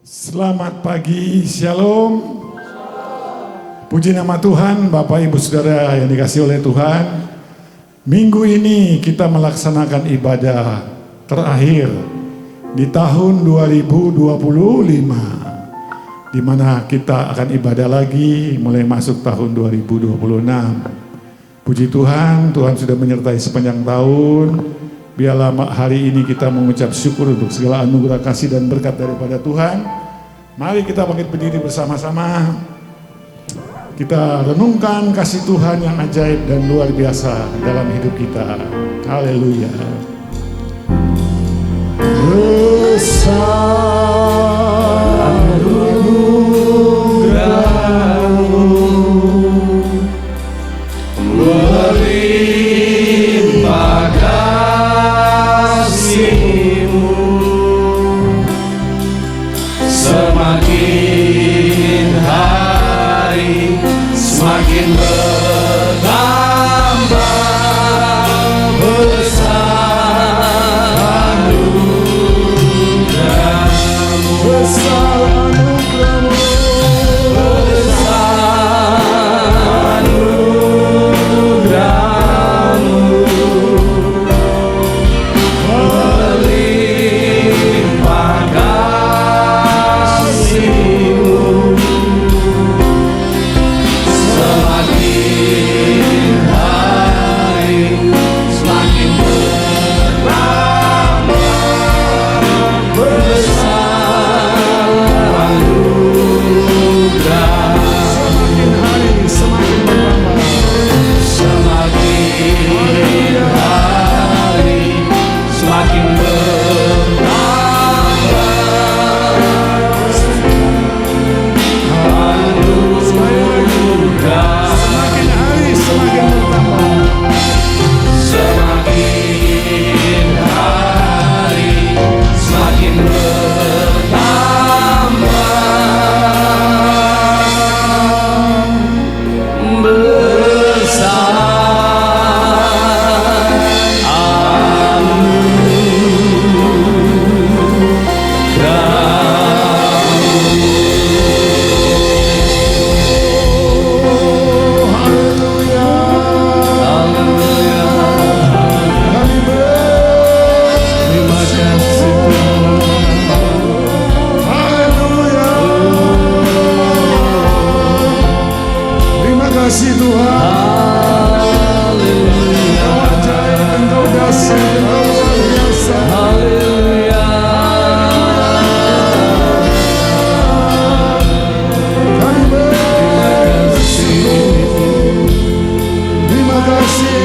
Selamat pagi, Shalom. Puji nama Tuhan, Bapak Ibu Saudara yang dikasihi oleh Tuhan. Minggu ini kita melaksanakan ibadah terakhir di tahun 2025, di mana kita akan ibadah lagi mulai masuk tahun 2026. Puji Tuhan, Tuhan sudah menyertai sepanjang tahun. Biarlah hari ini kita mengucap syukur untuk segala anugerah kasih dan berkat daripada Tuhan. Mari kita bangkit berdiri bersama-sama. Kita renungkan kasih Tuhan yang ajaib dan luar biasa dalam hidup kita. Haleluya. Semakin hari semakin bertambah besar anugerah-Mu, besar anugerah-Mu, besar anugerah-Mu, melimpah kasih-Mu. Semakin hari semakin bertambah besar anugerah. Semakin hari semakin bertambah. Semakin hari semakin bertambah anugerah. Semakin hari semakin bertambah. Semakin hari semakin bertambah besar Terima kasih Tuhan. Engkau ajaib, Engkau dahsyat, Engkau luar biasa. Kami bersyukur. Terima kasih.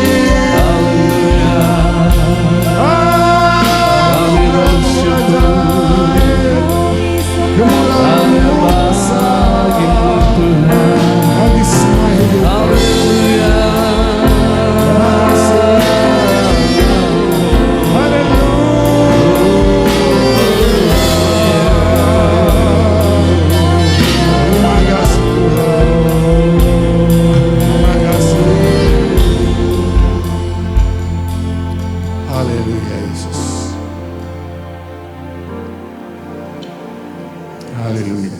Kemuliaan-Mu bagi semua hidup. Terima kasih Tuhan. Terima kasih. Haleluya Yesus. Haleluya.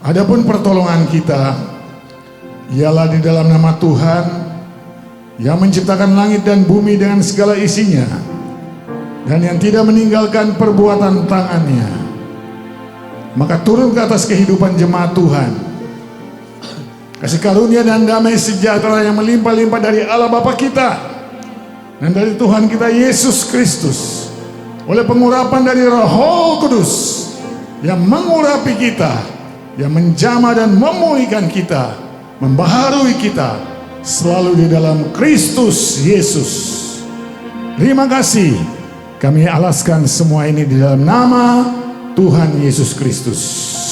Adapun pertolongan kita ialah di dalam nama Tuhan yang menciptakan langit dan bumi dengan segala isinya, dan yang tidak meninggalkan perbuatan tangannya. Maka turun ke atas kehidupan jemaat Tuhan kasih karunia dan damai sejahtera yang melimpah-limpah dari Allah Bapa kita dan dari Tuhan kita Yesus Kristus, oleh pengurapan dari Roh Kudus yang mengurapi kita, yang menjamah dan memulihkan kita, membaharui kita selalu di dalam Kristus Yesus. Terima kasih. Kami alaskan semua ini di dalam nama Tuhan Yesus Kristus.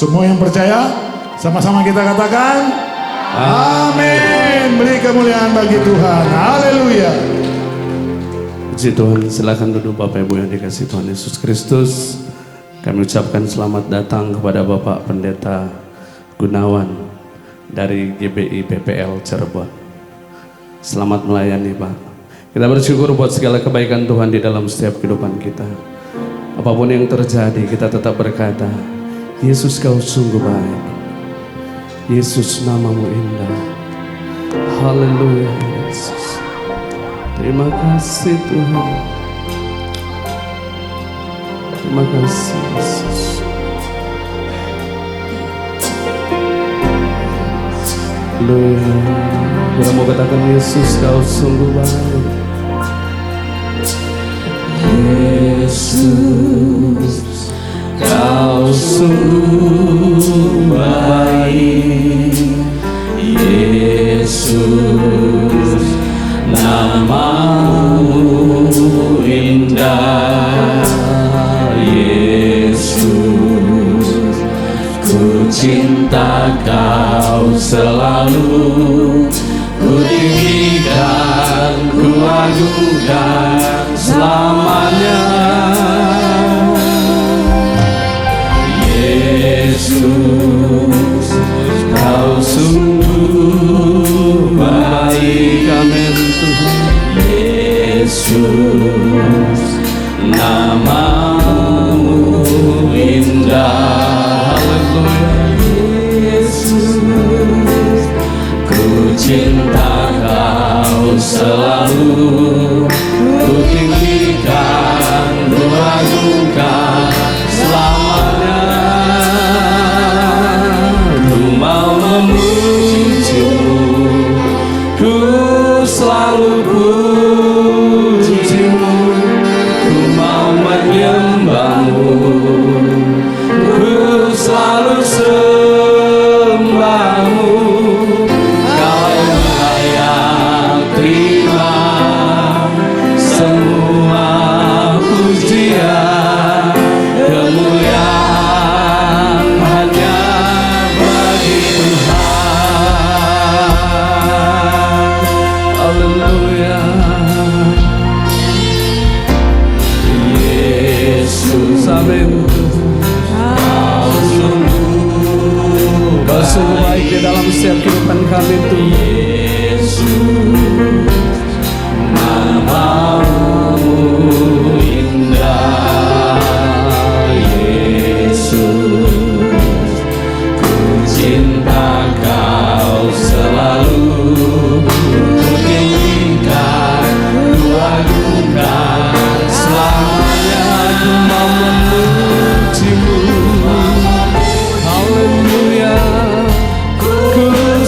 Semua yang percaya, sama-sama kita katakan amin. Beri kemuliaan bagi Tuhan. Haleluya. Puji Tuhan, silakan duduk Bapak Ibu yang dikasihi Tuhan Yesus Kristus. Kami ucapkan selamat datang kepada Bapak Pendeta Gunawan dari GBI PPL Cirebon. Selamat melayani Pak. Kita bersyukur buat segala kebaikan Tuhan di dalam setiap kehidupan kita. Apapun yang terjadi, kita tetap berkata, Yesus, kau sungguh baik. Yesus, namamu indah. Haleluya Yesus. Terima kasih Tuhan. Terima kasih Yesus. Haleluya. Kita mau katakan Yesus, kau sungguh baik. Yesus, kau sungguh baik. Yesus, namamu indah. Yesus, ku cinta kau selalu. Ku tinggikan, ku agungkan selamanya. Yesus, kau sungguh baik. Amin Tuhan. Yesus, namamu indah. Haleluya. Yesus, ku cinta kau selalu. Ku tinggikan, ku agungkan selamanya. Ku mau memujimu, ku selalu pujimu. Ku mau menyembahmu, ku selalu sembahmu. Kau yang layak terima semua pujian. Kemuliaan hanya bagi Tuhan. Haleluya. Yesus, amin. Kau sungguh baik di dalam setiap kehidupan kami Tuhan. Yesus, namamu indah. Yesus, ku cinta kau selalu. Ku tinggikan, ku agungkan selamanya. Ku mau memujimu. Haleluya. Ku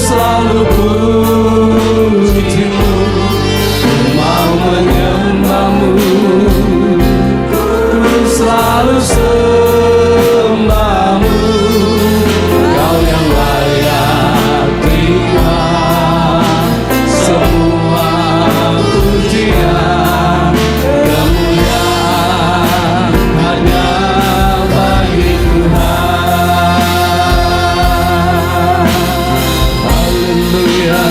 selalu pujimu. Ku mau menyembahmu. Ku selalu sembahmu. Kau yang layak terima semua pujian. Kemuliaan hanya bagi Tuhan. Haleluya.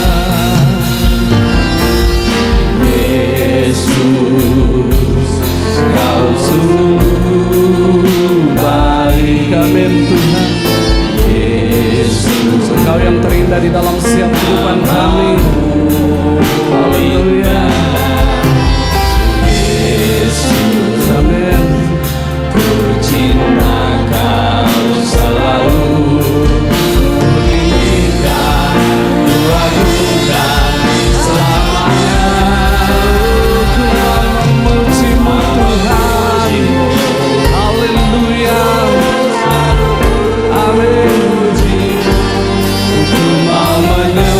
Yesus, kau sungguh baik. Amin Tuhan. Yesus, Engkau yang terindah di dalam setiap kehidupan kami. Haleluya. Yesus, amin. Ku cinta kau selalu. Ku tinggikan, ku agungkan selamanya. Ku mau memujimu Tuhan. Haleluya. Amin. Ku mau menyembahmu.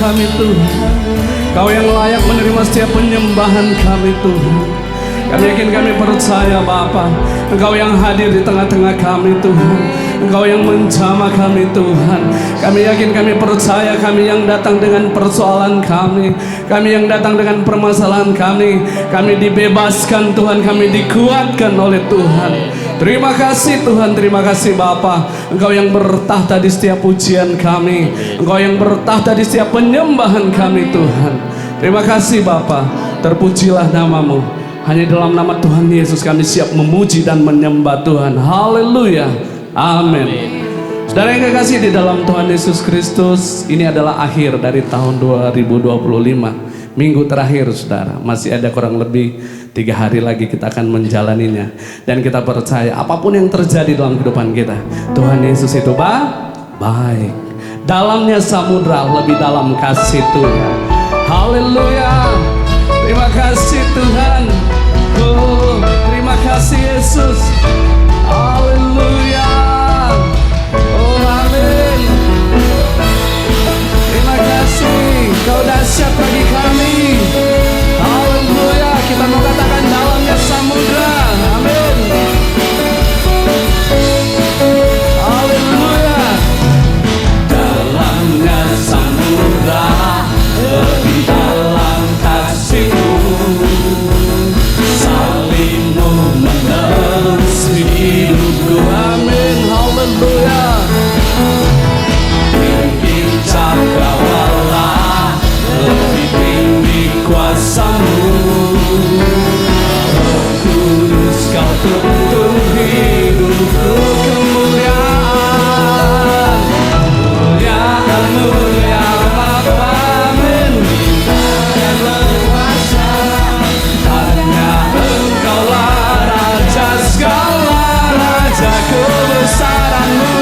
kami Tuhan. Kau yang layak menerima setiap penyembahan kami Tuhan. Kami yakin, kami percaya Bapa, Engkau yang hadir di tengah-tengah kami Tuhan. Engkau yang menjamah kami Tuhan. Kami yakin, kami percaya, kami yang datang dengan persoalan kami, kami yang datang dengan permasalahan kami dibebaskan Tuhan, kami dikuatkan oleh Tuhan. Terima kasih Tuhan, terima kasih Bapa. Engkau yang bertahta di setiap pujian kami, Engkau yang bertahta di setiap penyembahan kami Tuhan. Terima kasih Bapa, terpujilah namamu. Hanya dalam nama Tuhan Yesus kami siap memuji dan menyembah Tuhan. Haleluya, amin. Saudara yang kekasih di dalam Tuhan Yesus Kristus, ini adalah akhir dari tahun 2025. Minggu terakhir saudara, masih ada kurang lebih 3 hari lagi kita akan menjalaninya. Dan kita percaya apapun yang terjadi dalam kehidupan kita, Tuhan Yesus itu baik. Dalamnya samudra, lebih dalam kasih Tuhan. Haleluya, terima kasih Tuhan. Oh, terima kasih Yesus. Haleluya. Oh, amin. Terima kasih, Kau dahsyat bagi kami. Haleluya. Kita mau katakan dalamnya samudra. Amin. Haleluya. Dalamnya samudra, lebih dalam kasih-Mu. Salib-Mu menebus hidupku. Amin. Haleluya. Tinggi cakrawala, lebih tinggi kuasa-Mu. Roh Kudus, Kau tuntun hidupku. Kemuliaan, kemuliaan, mulia Bapa. Amin. Dan berkuasa, hanya Engkaulah Raja segala raja. Kebesaran-Mu,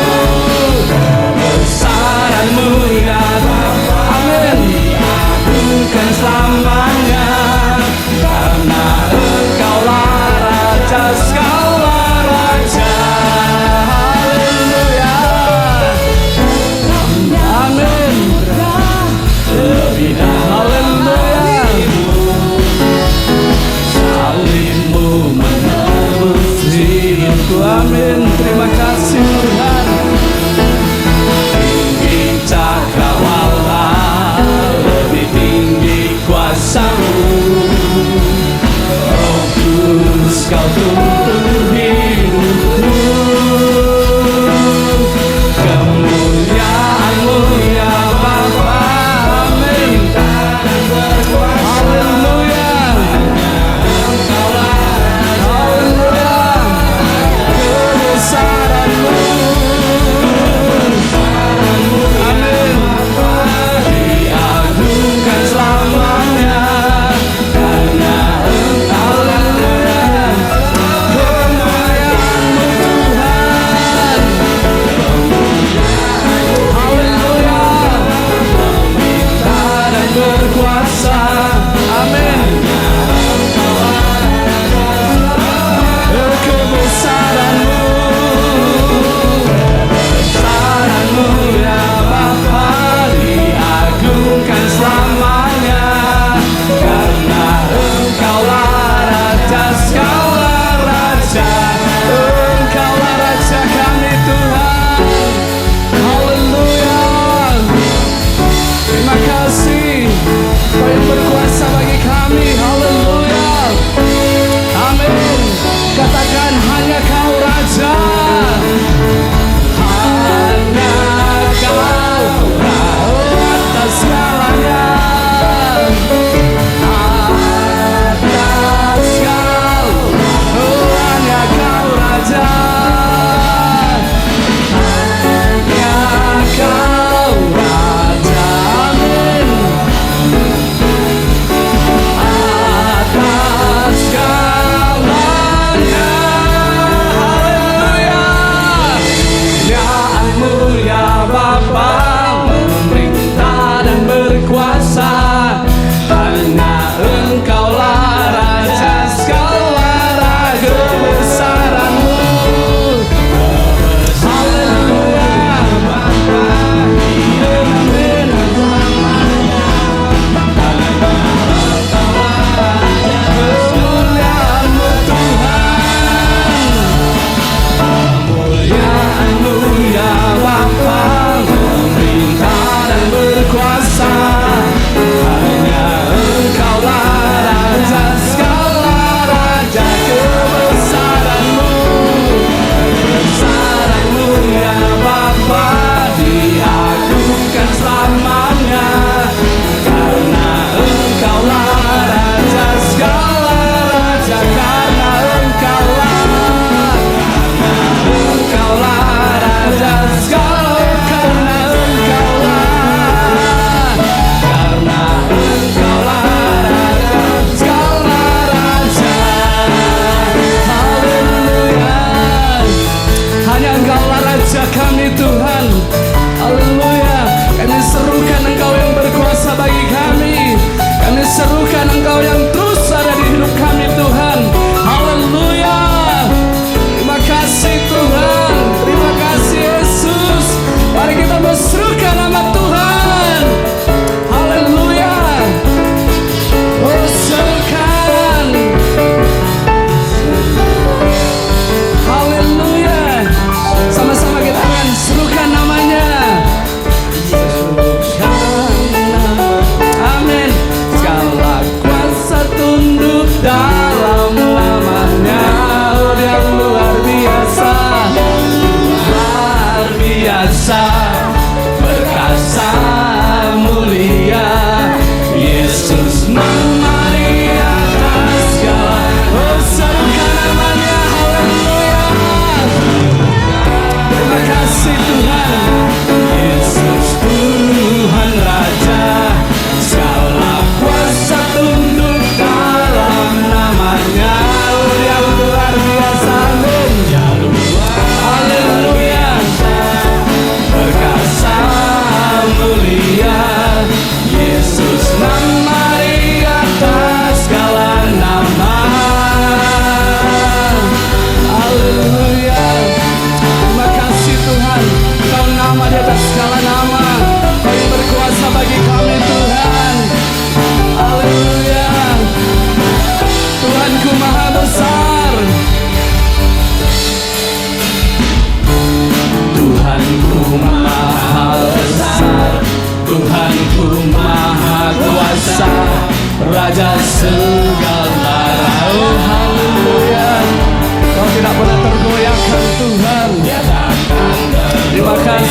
kebesaran-Mu ya Bapa. Amin. Bukan selamanya, karena Engkaulah Raja segala raja. Haleluya. Amin. Lebih haleluya. Salib-Mu menebus hidupku. Amin. Terima kasih Tuhan. Tinggi cakrawala, lebih tinggi kuasa-Mu. Roh Kudus, Kau tuntun hidupku. Kemuliaan-Mu ya Bapa. Amin. Haleluya. Haleluya. Kebesaran-Mu.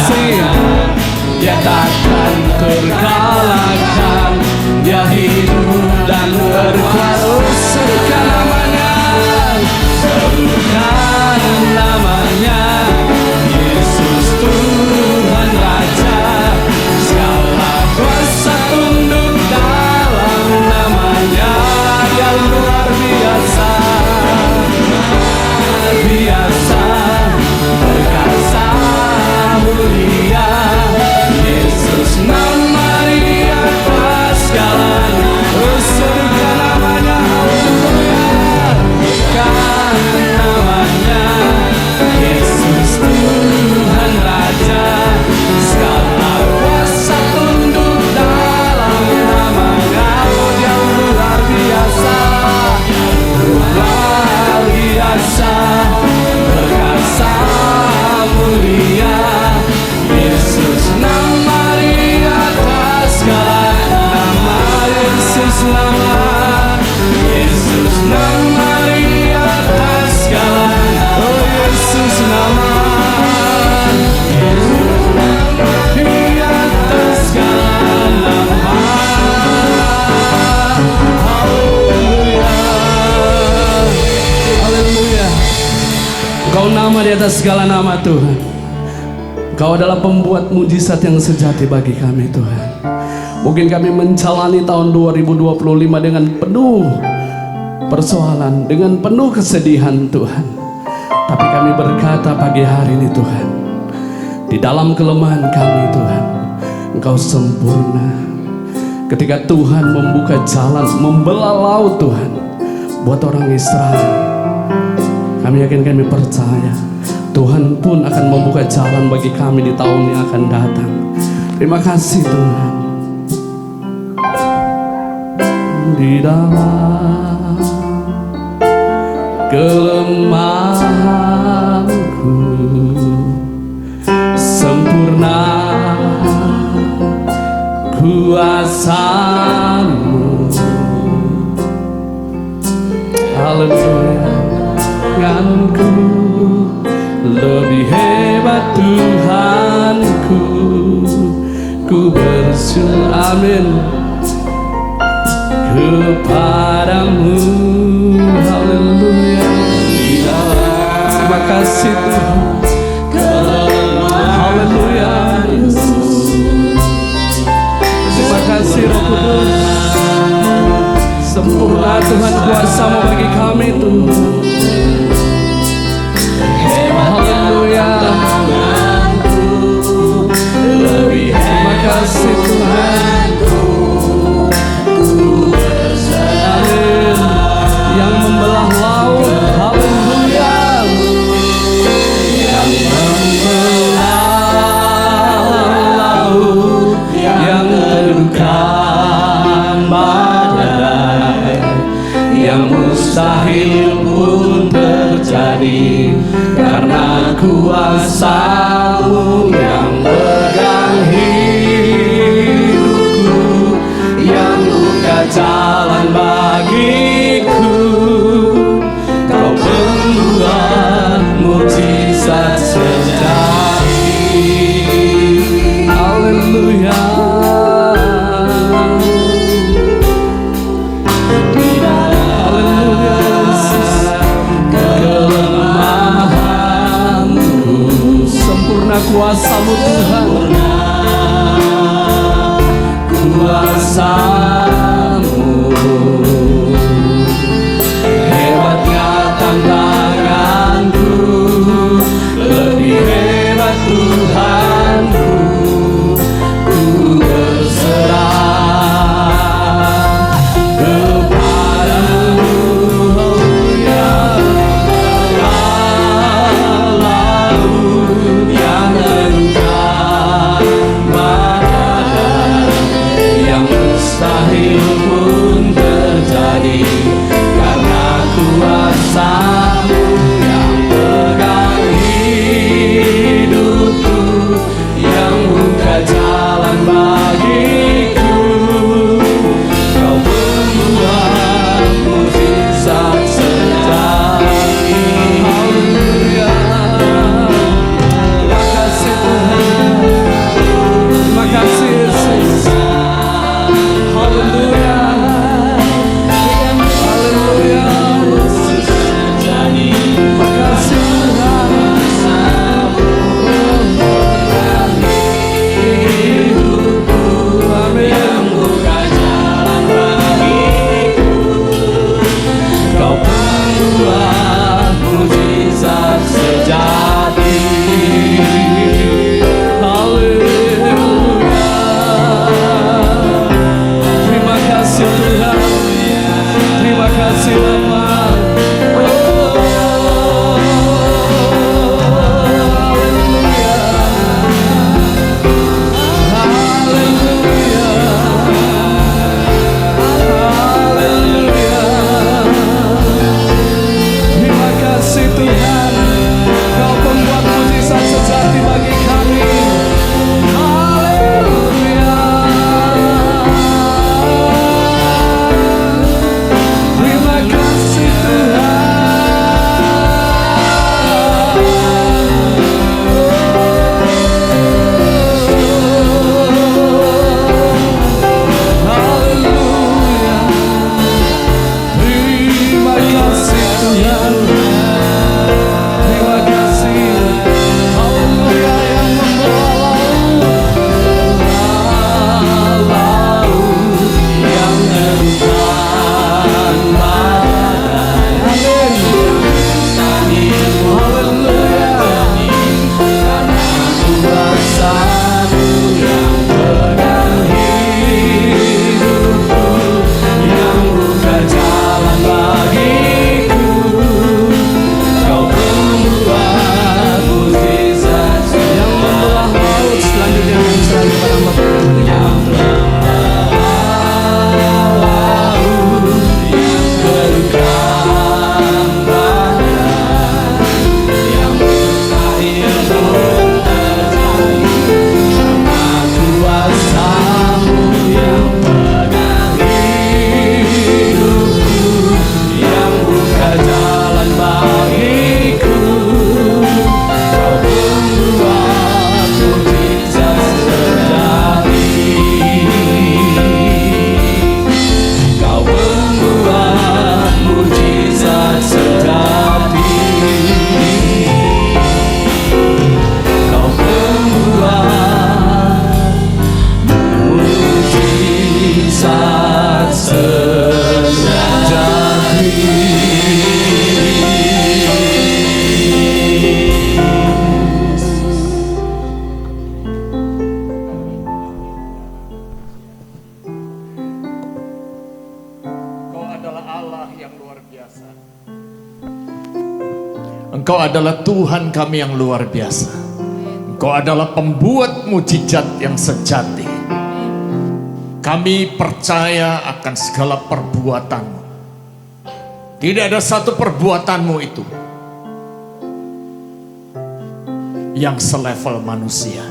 kasih. Dia takkan terkalahkan, dia hidup dan berkuasa. Serukan namanya, serukan namanya, Yesus Tuhan Raja. Segala kuasa tunduk dalam namanya. Dia luar biasa, biasa, perkasa, mulia. Yesus nama di atas segalanya. Serukan namanya, serukan namanya, Yesus Tuhan Raja. Segala kuasa tunduk dalam namanya. Dia luar biasa, luar biasa, perkasa, mulia. Yesus nama di atas segala nama. Yesus nama, Yesus nama di atas segala. Oh Yesus nama, Yesus nama di atas segala nama. Haleluya, haleluya. Engkau nama di atas segala nama Tuhan. Engkau adalah pembuat mujizat yang sejati bagi kami Tuhan. Mungkin kami menjalani tahun 2025 dengan penuh persoalan, dengan penuh kesedihan Tuhan. Tapi kami berkata pagi hari ini Tuhan, di dalam kelemahan kami Tuhan, Engkau sempurna. Ketika Tuhan membuka jalan, membelah laut Tuhan, buat orang Israel, kami yakin, kami percaya Tuhan pun akan membuka jalan bagi kami di tahun yang akan datang. Terima kasih Tuhan. Di dalam kelemahanku sempurna kuasa-Mu. Haleluya. Denganku lebih hebat Tuhanku, ku bersyukur, amin, kepadamu. Haleluya. Terima kasih Tuhan. Haleluya. Terima kasih Roh Kudus. Sempurna Tuhan kuasa-Mu bagi kami Tuhan. Haleluya. Terima kasih Tuhan. Amin. Yang membelah laut. Haleluya. Yang membelah laut, yang teduhkan badai, yang mustahil pun terjadi karena kuasa-Mu yang pegang hidupku, yang buka jalan bagiku. Kau pembuat mujizat sejati. Haleluya. Kuasa-Mu Tuhan, kuasa-Mu, hebatnya tantanganku, lebih hebat Tuhanku, ku berserah kepadamu. Ya mustahil pun Engkau adalah Tuhan kami yang luar biasa. Engkau adalah pembuat mujizat yang sejati. Kami percaya akan segala perbuatan-Mu. Tidak ada satu perbuatan-Mu itu yang selevel manusia.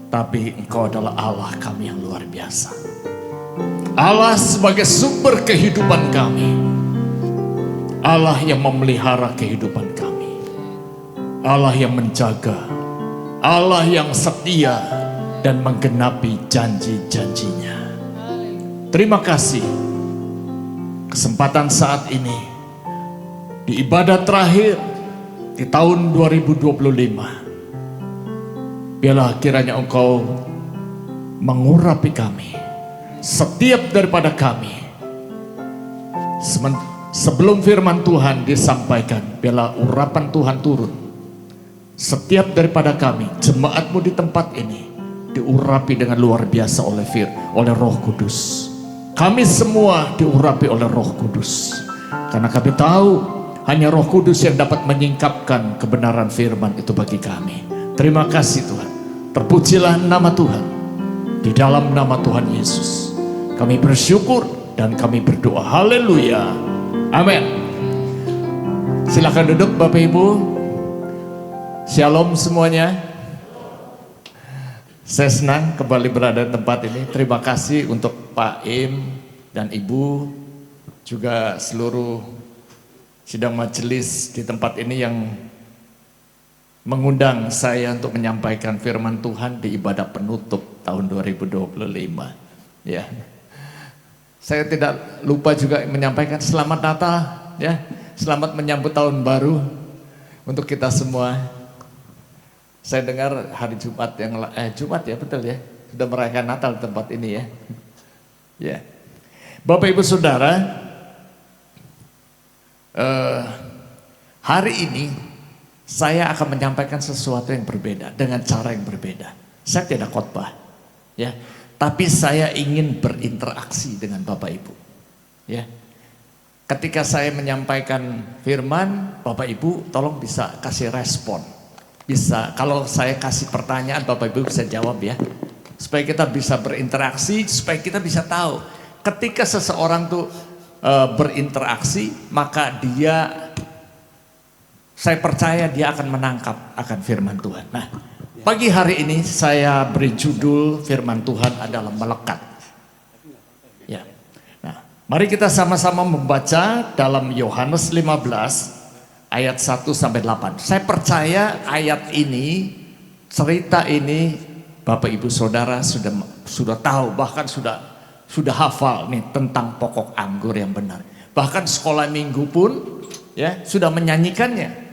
Tapi Engkau adalah Allah kami yang luar biasa. Allah sebagai sumber kehidupan kami. Allah yang memelihara kehidupan kami. Allah yang menjaga. Allah yang setia dan menggenapi janji-janjinya. Terima kasih. Kesempatan saat ini di ibadah terakhir di tahun 2025. Biarlah kiranya Engkau mengurapi kami. Setiap daripada kami. Sebelum firman Tuhan disampaikan, biarlah urapan Tuhan turun. Setiap daripada kami, jemaat-Mu di tempat ini, diurapi dengan luar biasa oleh Roh Kudus. Kami semua diurapi oleh Roh Kudus. Karena kami tahu, hanya Roh Kudus yang dapat menyingkapkan kebenaran firman itu bagi kami. Terima kasih Tuhan. Terpujilah nama Tuhan. Di dalam nama Tuhan Yesus, kami bersyukur dan kami berdoa. Haleluya. Amin. Silakan duduk Bapak Ibu. Shalom semuanya. Saya senang kembali berada di tempat ini. Terima kasih untuk Pak Im dan Ibu, juga seluruh sidang majelis di tempat ini yang mengundang saya untuk menyampaikan firman Tuhan di ibadah penutup tahun 2025. Ya. Saya tidak lupa juga menyampaikan selamat Natal, ya, selamat menyambut tahun baru untuk kita semua. Saya dengar hari Jumat Jumat ya, betul ya, sudah merayakan Natal di tempat ini ya. Ya, Bapak Ibu Saudara, hari ini saya akan menyampaikan sesuatu yang berbeda dengan cara yang berbeda. Saya tidak khotbah, ya. Tapi saya ingin berinteraksi dengan Bapak Ibu. Ya. Ketika saya menyampaikan firman, Bapak Ibu tolong bisa kasih respon. Bisa, kalau saya kasih pertanyaan, Bapak Ibu bisa jawab ya. Supaya kita bisa berinteraksi, supaya kita bisa tahu. Ketika seseorang tuh berinteraksi, maka saya percaya dia akan menangkap akan firman Tuhan. Nah, pagi hari ini saya beri judul firman Tuhan adalah melekat. Ya. Nah, mari kita sama-sama membaca dalam Yohanes 15 ayat 1 sampai 8. Saya percaya ayat ini, cerita ini Bapak Ibu Saudara sudah tahu, bahkan sudah hafal nih tentang pokok anggur yang benar. Bahkan sekolah minggu pun ya sudah menyanyikannya.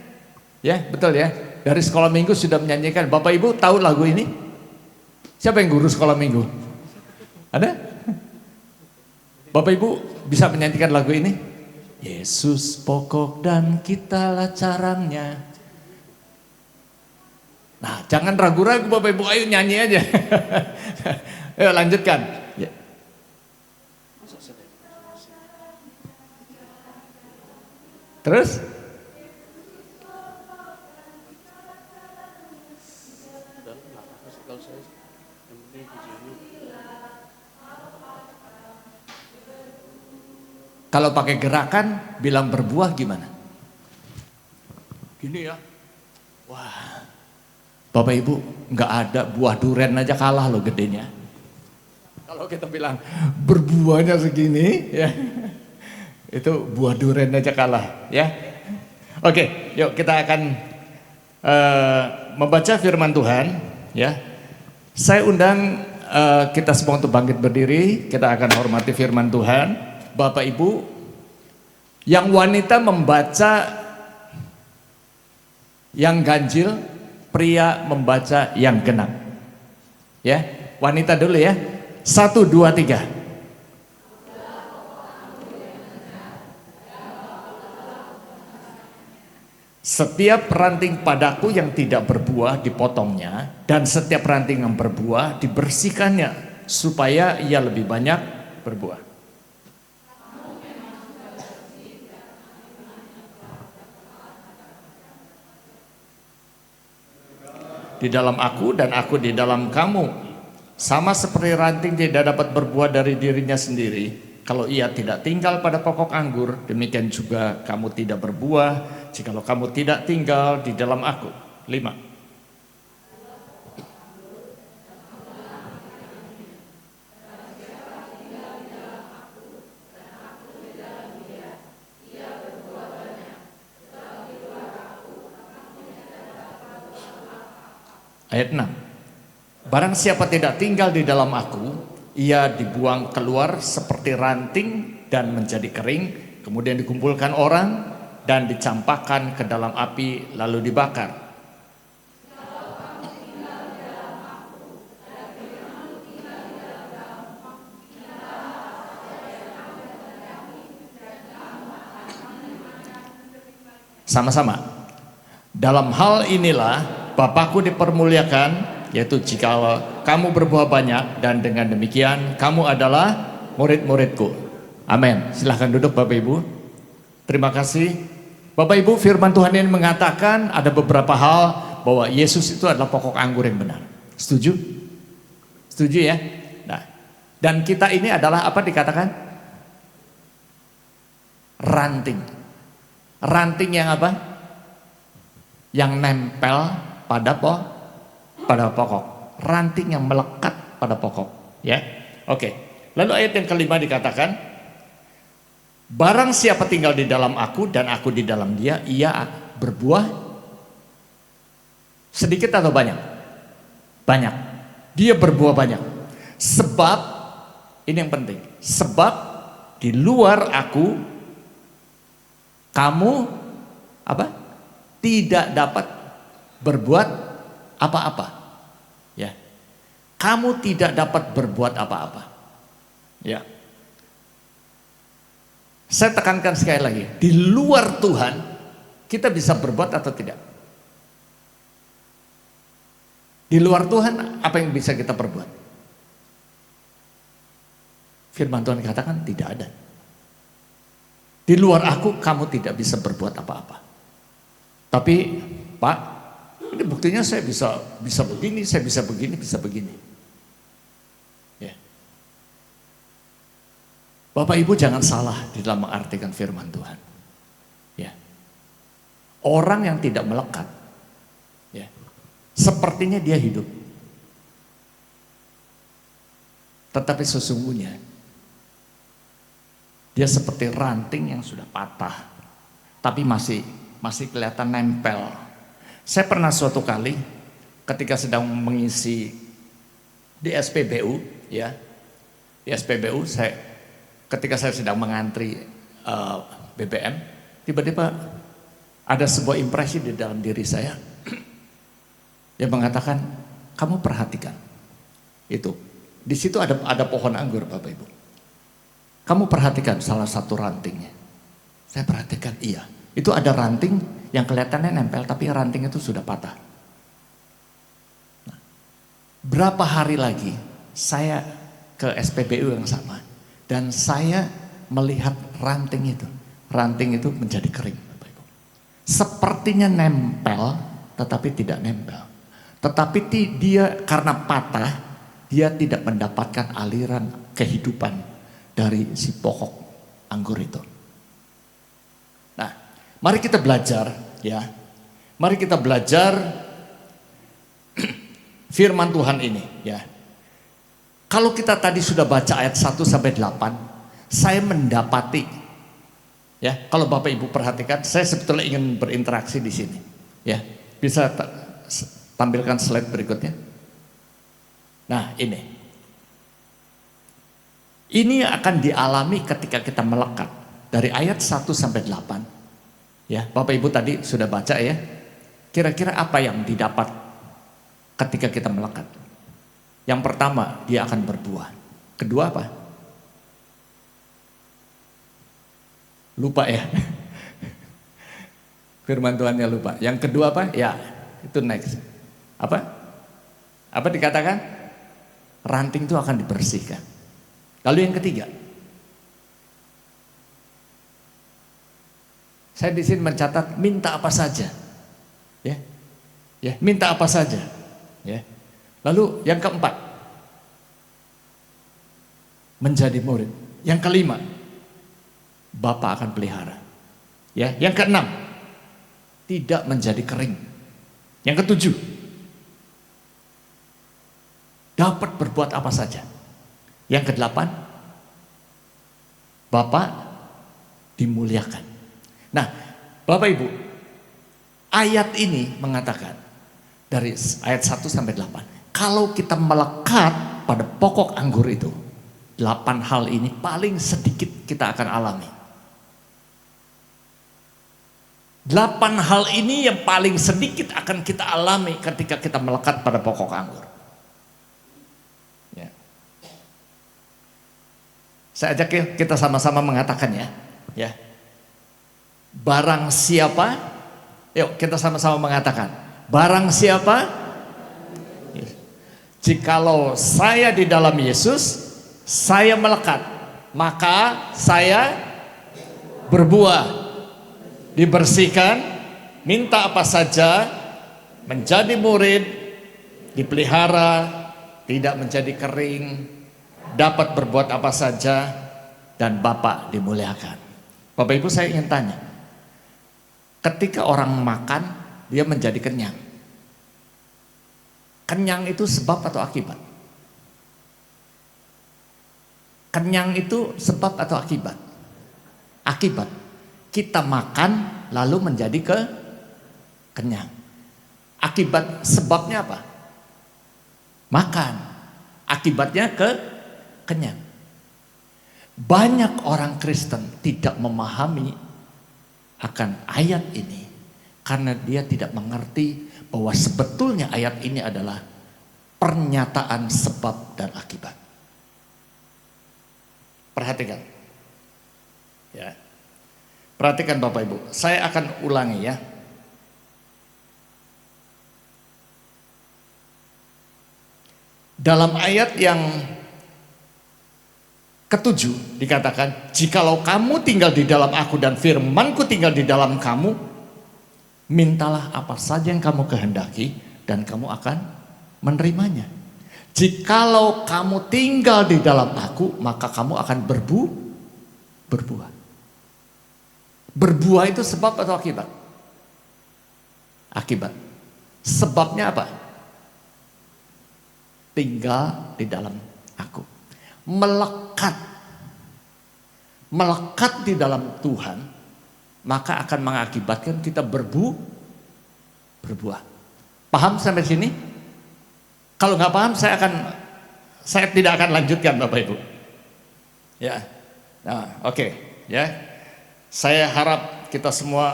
Ya, betul ya. Dari sekolah minggu sudah menyanyikan. Bapak Ibu tahu lagu ini? Siapa yang guru sekolah minggu? Ada? Bapak Ibu bisa menyanyikan lagu ini? Yesus pokok dan kitalah carangnya. Nah, jangan ragu-ragu Bapak Ibu, ayo nyanyi aja. Ayo lanjutkan. Ya. Terus? Kalau pakai gerakan bilang berbuah gimana? Gini ya. Wah. Bapak Ibu, nggak ada buah duren aja kalah loh gedenya. Kalau kita bilang berbuahnya segini ya. Itu buah duren aja kalah ya. Oke, yuk kita akan membaca firman Tuhan ya. Saya undang kita semua untuk bangkit berdiri. Kita akan hormati firman Tuhan. Bapak Ibu, yang wanita membaca yang ganjil, pria membaca yang genap. Ya, wanita dulu ya. 1, 2, 3. Setiap ranting padaku yang tidak berbuah dipotongnya, dan setiap ranting yang berbuah dibersihkannya, supaya ia lebih banyak berbuah. di dalam aku dan aku di dalam kamu. Sama seperti ranting tidak dapat berbuah dari dirinya sendiri kalau ia tidak tinggal pada pokok anggur, demikian juga kamu tidak berbuah jikalau kamu tidak tinggal di dalam aku. 5. Ayat 6. Barang siapa tidak tinggal di dalam aku, ia dibuang keluar seperti ranting dan menjadi kering, kemudian dikumpulkan orang dan dicampakkan ke dalam api lalu dibakar. Sama-sama. Dalam hal inilah Bapakku dipermuliakan, yaitu jika kamu berbuah banyak, dan dengan demikian kamu adalah murid-muridku. Amin. Silahkan duduk Bapak Ibu. Terima kasih. Bapak Ibu, firman Tuhan ini mengatakan ada beberapa hal bahwa Yesus itu adalah pokok anggur yang benar. Setuju? Setuju ya? Nah, dan kita ini adalah apa dikatakan? Ranting. Ranting yang apa? Yang nempel pada pokok, ranting yang melekat pada pokok, ya. Oke. Lalu ayat yang kelima dikatakan, barang siapa tinggal di dalam aku dan aku di dalam dia, ia berbuah sedikit atau banyak? Banyak. Dia berbuah banyak. Sebab ini yang penting. Sebab di luar aku kamu apa? Tidak dapat berbuat apa-apa, ya. Kamu tidak dapat berbuat apa-apa, ya. Saya tekankan sekali lagi, di luar Tuhan kita bisa berbuat atau tidak? Di luar Tuhan apa yang bisa kita perbuat? Firman Tuhan katakan tidak ada. Di luar aku kamu tidak bisa berbuat apa-apa. Tapi Pak, ini buktinya saya bisa begini, saya bisa begini, bisa begini. Ya. Bapak Ibu jangan salah di dalam mengartikan firman Tuhan. Ya. Orang yang tidak melekat, ya, sepertinya dia hidup. Tetapi sesungguhnya dia seperti ranting yang sudah patah, tapi masih kelihatan nempel. Saya pernah suatu kali ketika sedang mengisi di SPBU, ya, di SPBU, ketika saya sedang mengantri BBM, tiba-tiba ada sebuah impresi di dalam diri saya yang mengatakan, kamu perhatikan itu, di situ ada pohon anggur Bapak Ibu. Kamu perhatikan salah satu rantingnya. Saya perhatikan, iya. Itu ada ranting yang kelihatannya nempel, tapi ranting itu sudah patah. Nah, berapa hari lagi saya ke SPBU yang sama, dan saya melihat ranting itu menjadi kering, Bapak Ibu. Sepertinya nempel, tetapi tidak nempel. Tetapi dia karena patah, dia tidak mendapatkan aliran kehidupan dari si pokok anggur itu. Nah, mari kita belajar, ya. Mari kita belajar firman Tuhan ini, ya. Kalau kita tadi sudah baca ayat 1 sampai 8, saya mendapati, ya, kalau Bapak Ibu perhatikan, saya sebetulnya ingin berinteraksi di sini, ya. Bisa tampilkan slide berikutnya. Nah, ini akan dialami ketika kita melekat dari ayat 1 sampai 8. Ya, Bapak Ibu tadi sudah baca ya. Kira-kira apa yang didapat ketika kita melekat? Yang pertama, dia akan berbuah. Kedua apa? Lupa ya. Firman Tuhannya lupa. Yang kedua apa? Ya, itu next. Apa? Apa dikatakan? Ranting itu akan dibersihkan. Lalu yang ketiga, saya di sini mencatat minta apa saja, ya, minta apa saja. Ya. Lalu yang keempat, menjadi murid. Yang kelima, Bapa akan pelihara. Ya, yang keenam, tidak menjadi kering. Yang ketujuh, dapat berbuat apa saja. Yang kedelapan, Bapa dimuliakan. Nah, Bapak Ibu, ayat ini mengatakan dari ayat 1 sampai 8, kalau kita melekat pada pokok anggur itu, 8 hal ini paling sedikit kita akan alami. 8 hal ini yang paling sedikit akan kita alami ketika kita melekat pada pokok anggur. Ya. Saya ajak kita sama-sama mengatakan ya. Barang siapa, yuk kita sama-sama mengatakan, barang siapa, jikalau saya di dalam Yesus, saya melekat, maka saya berbuah, dibersihkan, minta apa saja, menjadi murid, dipelihara, tidak menjadi kering, dapat berbuat apa saja, dan Bapa dimuliakan. Bapak Ibu, saya ingin tanya, ketika orang makan, dia menjadi kenyang. Kenyang itu sebab atau akibat? Kenyang itu sebab atau akibat? Akibat. Kita makan lalu menjadi kenyang. Akibat sebabnya apa? Makan. Akibatnya kenyang. Banyak orang Kristen tidak memahami akan ayat ini karena dia tidak mengerti bahwa sebetulnya ayat ini adalah pernyataan sebab dan akibat. Perhatikan. Ya. Perhatikan Bapak Ibu, saya akan ulangi ya. Dalam ayat yang ketujuh dikatakan, jikalau kamu tinggal di dalam aku dan firmanku tinggal di dalam kamu, mintalah apa saja yang kamu kehendaki dan kamu akan menerimanya. Jikalau kamu tinggal di dalam aku, maka kamu akan berbuah. Berbuah itu sebab atau akibat? Akibat. Sebabnya apa? Tinggal di dalam aku. Melekat di dalam Tuhan, maka akan mengakibatkan kita berbuah. Paham sampai sini? Kalau nggak paham, saya tidak akan lanjutkan Bapak Ibu. Ya, nah, oke, ya. Saya harap kita semua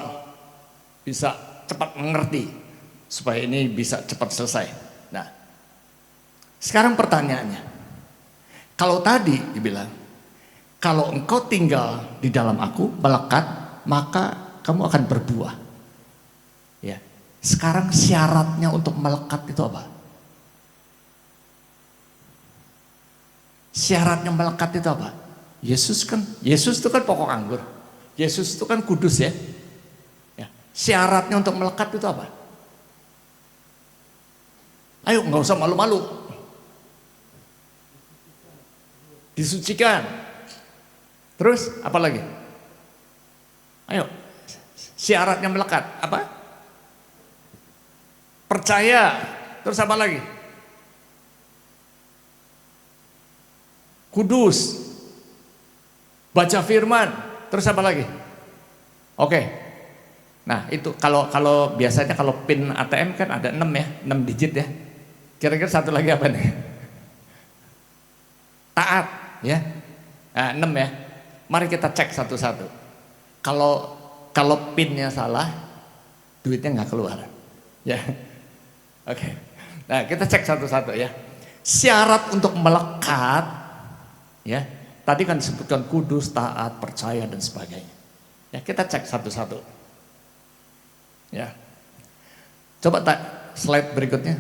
bisa cepat mengerti supaya ini bisa cepat selesai. Nah, sekarang pertanyaannya, kalau tadi dibilang, kalau engkau tinggal di dalam aku, melekat, maka kamu akan berbuah. Ya, sekarang syaratnya untuk melekat itu apa? Syaratnya melekat itu apa? Yesus itu kan pokok anggur. Yesus itu kan kudus ya. Syaratnya untuk melekat itu apa? Ayo, nggak usah malu-malu. Disucikan. Terus apa lagi? Ayo, syaratnya melekat apa? Percaya. Terus apa lagi? Kudus. Baca firman. Terus apa lagi? Oke. Nah, itu kalau biasanya kalau PIN ATM kan ada 6 ya, 6 digit ya. Kira-kira satu lagi apa nih? Taat ya. Nah, 6 ya. Mari kita cek satu-satu. Kalau PIN-nya salah, duitnya nggak keluar. Ya. Oke. Nah, kita cek satu-satu ya. Syarat untuk melekat ya. Tadi kan disebutkan kudus, taat, percaya dan sebagainya. Ya, kita cek satu-satu. Ya. Coba slide berikutnya.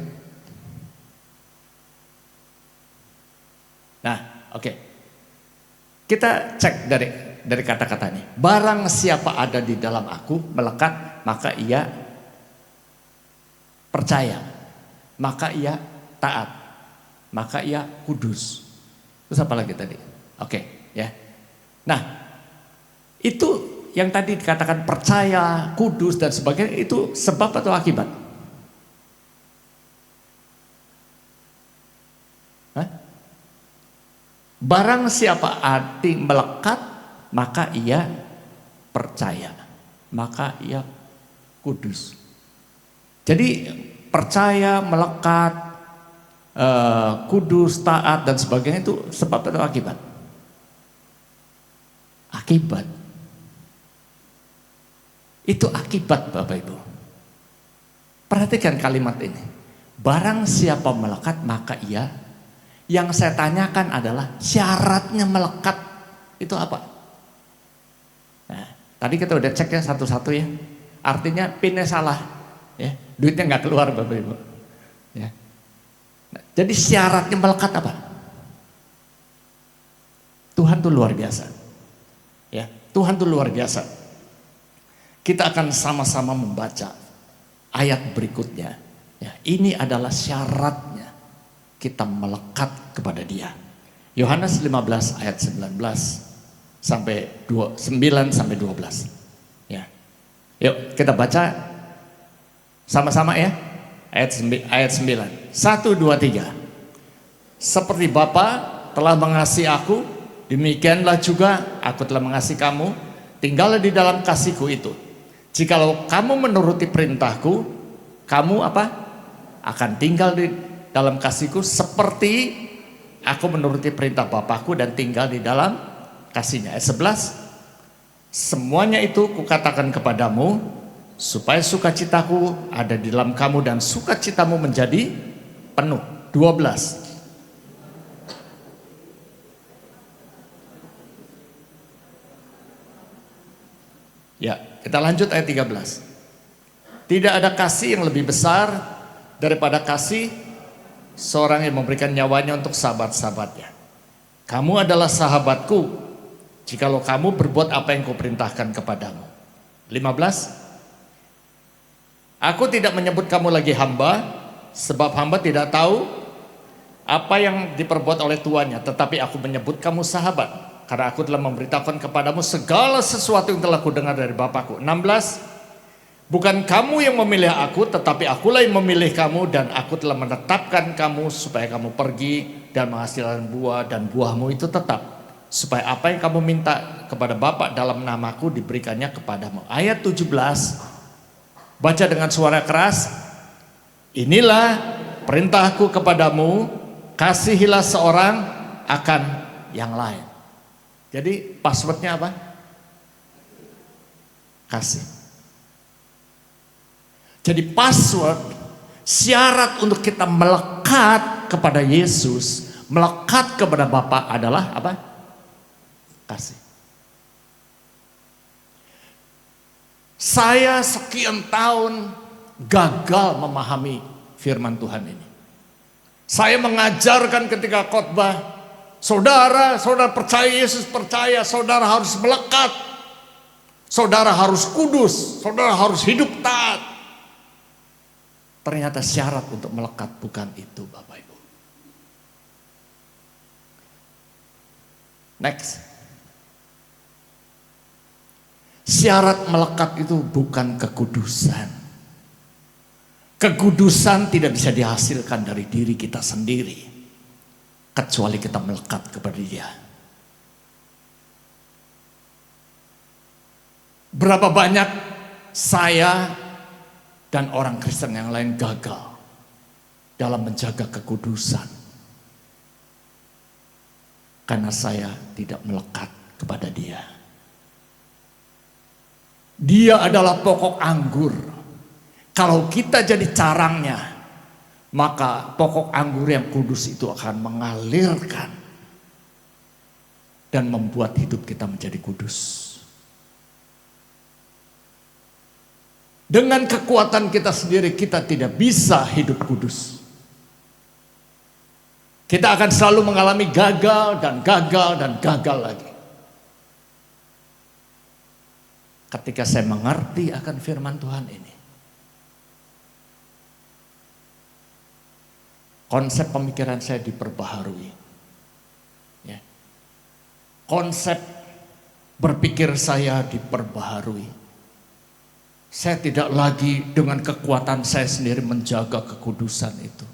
Nah, oke. Kita cek dari kata-kata ini. Barang siapa ada di dalam aku, melekat, maka ia percaya. maka ia taat, maka ia kudus. Terus apa lagi tadi? Oke, ya. Nah, itu yang tadi dikatakan percaya, kudus dan sebagainya, itu sebab atau akibat? Hah? Barang siapa hati melekat, maka ia percaya, maka ia kudus. Jadi percaya, melekat, kudus, taat dan sebagainya itu sebab atau akibat? Akibat. Itu akibat, Bapak Ibu. Perhatikan kalimat ini. Barang siapa melekat maka ia. Yang saya tanyakan adalah syaratnya melekat itu apa? Nah, tadi kita udah cek ya satu-satu ya. Artinya pinnya salah, ya. Duitnya nggak keluar, Bapak Ibu. Ya. Nah, jadi syaratnya melekat apa? Tuhan tuh luar biasa. Ya, Tuhan tuh luar biasa. Kita akan sama-sama membaca ayat berikutnya. Ya, ini adalah syaratnya kita melekat kepada Dia. Yohanes 15 ayat 19 sampai 9 sampai 12. Ya. Yuk kita baca sama-sama ya. Ayat 9. 1 2 3. Seperti Bapa telah mengasihi aku, demikianlah juga aku telah mengasihi kamu. Tinggallah di dalam kasihku itu. Jikalau kamu menuruti perintahku, kamu apa? Akan tinggal di dalam kasihku seperti aku menuruti perintah Bapakku dan tinggal di dalam kasihnya. Ayat 11. Semuanya itu kukatakan kepadamu supaya sukacitaku ada di dalam kamu dan sukacitamu menjadi penuh. 12. Ya, kita lanjut ayat 13. Tidak ada kasih yang lebih besar daripada kasih seorang yang memberikan nyawanya untuk sahabat-sahabatnya. Kamu adalah sahabatku jikalau kamu berbuat apa yang kuperintahkan kepadamu. 15. Aku tidak menyebut kamu lagi hamba, sebab hamba tidak tahu apa yang diperbuat oleh tuannya, tetapi aku menyebut kamu sahabat, karena aku telah memberitahukan kepadamu segala sesuatu yang telah kudengar dari Bapakku. 16. Bukan kamu yang memilih aku, tetapi akulah yang memilih kamu, dan aku telah menetapkan kamu supaya kamu pergi dan menghasilkan buah, dan buahmu itu tetap, supaya apa yang kamu minta kepada Bapa dalam namaku diberikannya kepadamu. Ayat 17, baca dengan suara keras. Inilah perintahku kepadamu, kasihilah seorang akan yang lain. Jadi passwordnya apa? Kasih. Jadi password, syarat untuk kita melekat kepada Yesus, melekat kepada Bapa adalah apa? Kasih. Saya sekian tahun gagal memahami firman Tuhan ini. Saya mengajarkan ketika khotbah, saudara percaya Yesus, percaya, saudara harus melekat, saudara harus kudus, saudara harus hidup taat. Ternyata syarat untuk melekat bukan itu, Bapak Ibu. Next. Syarat melekat itu bukan kekudusan. Kekudusan tidak bisa dihasilkan dari diri kita sendiri, kecuali kita melekat kepada Dia. Berapa banyak saya dan orang Kristen yang lain gagal dalam menjaga kekudusan karena saya tidak melekat kepada Dia. Dia adalah pokok anggur. Kalau kita jadi carangnya, maka pokok anggur yang kudus itu akan mengalirkan dan membuat hidup kita menjadi kudus. Dengan kekuatan kita sendiri kita tidak bisa hidup kudus. Kita akan selalu mengalami gagal dan gagal dan gagal lagi. Ketika saya mengerti akan firman Tuhan ini, konsep pemikiran saya diperbaharui. Ya. Konsep berpikir saya diperbaharui. Saya tidak lagi dengan kekuatan saya sendiri menjaga kekudusan itu.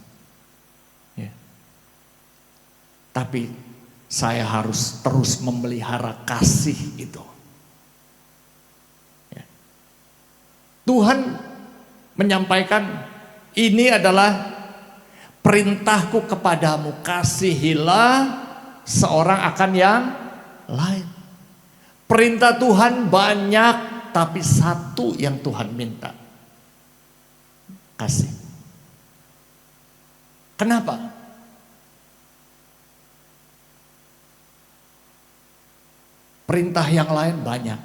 Ya. Tapi saya harus terus memelihara kasih itu. Ya. Tuhan menyampaikan, ini adalah perintahku kepadamu, kasihilah seorang akan yang lain. Perintah Tuhan banyak, tapi satu yang Tuhan minta, kasih. Kenapa? Perintah yang lain banyak,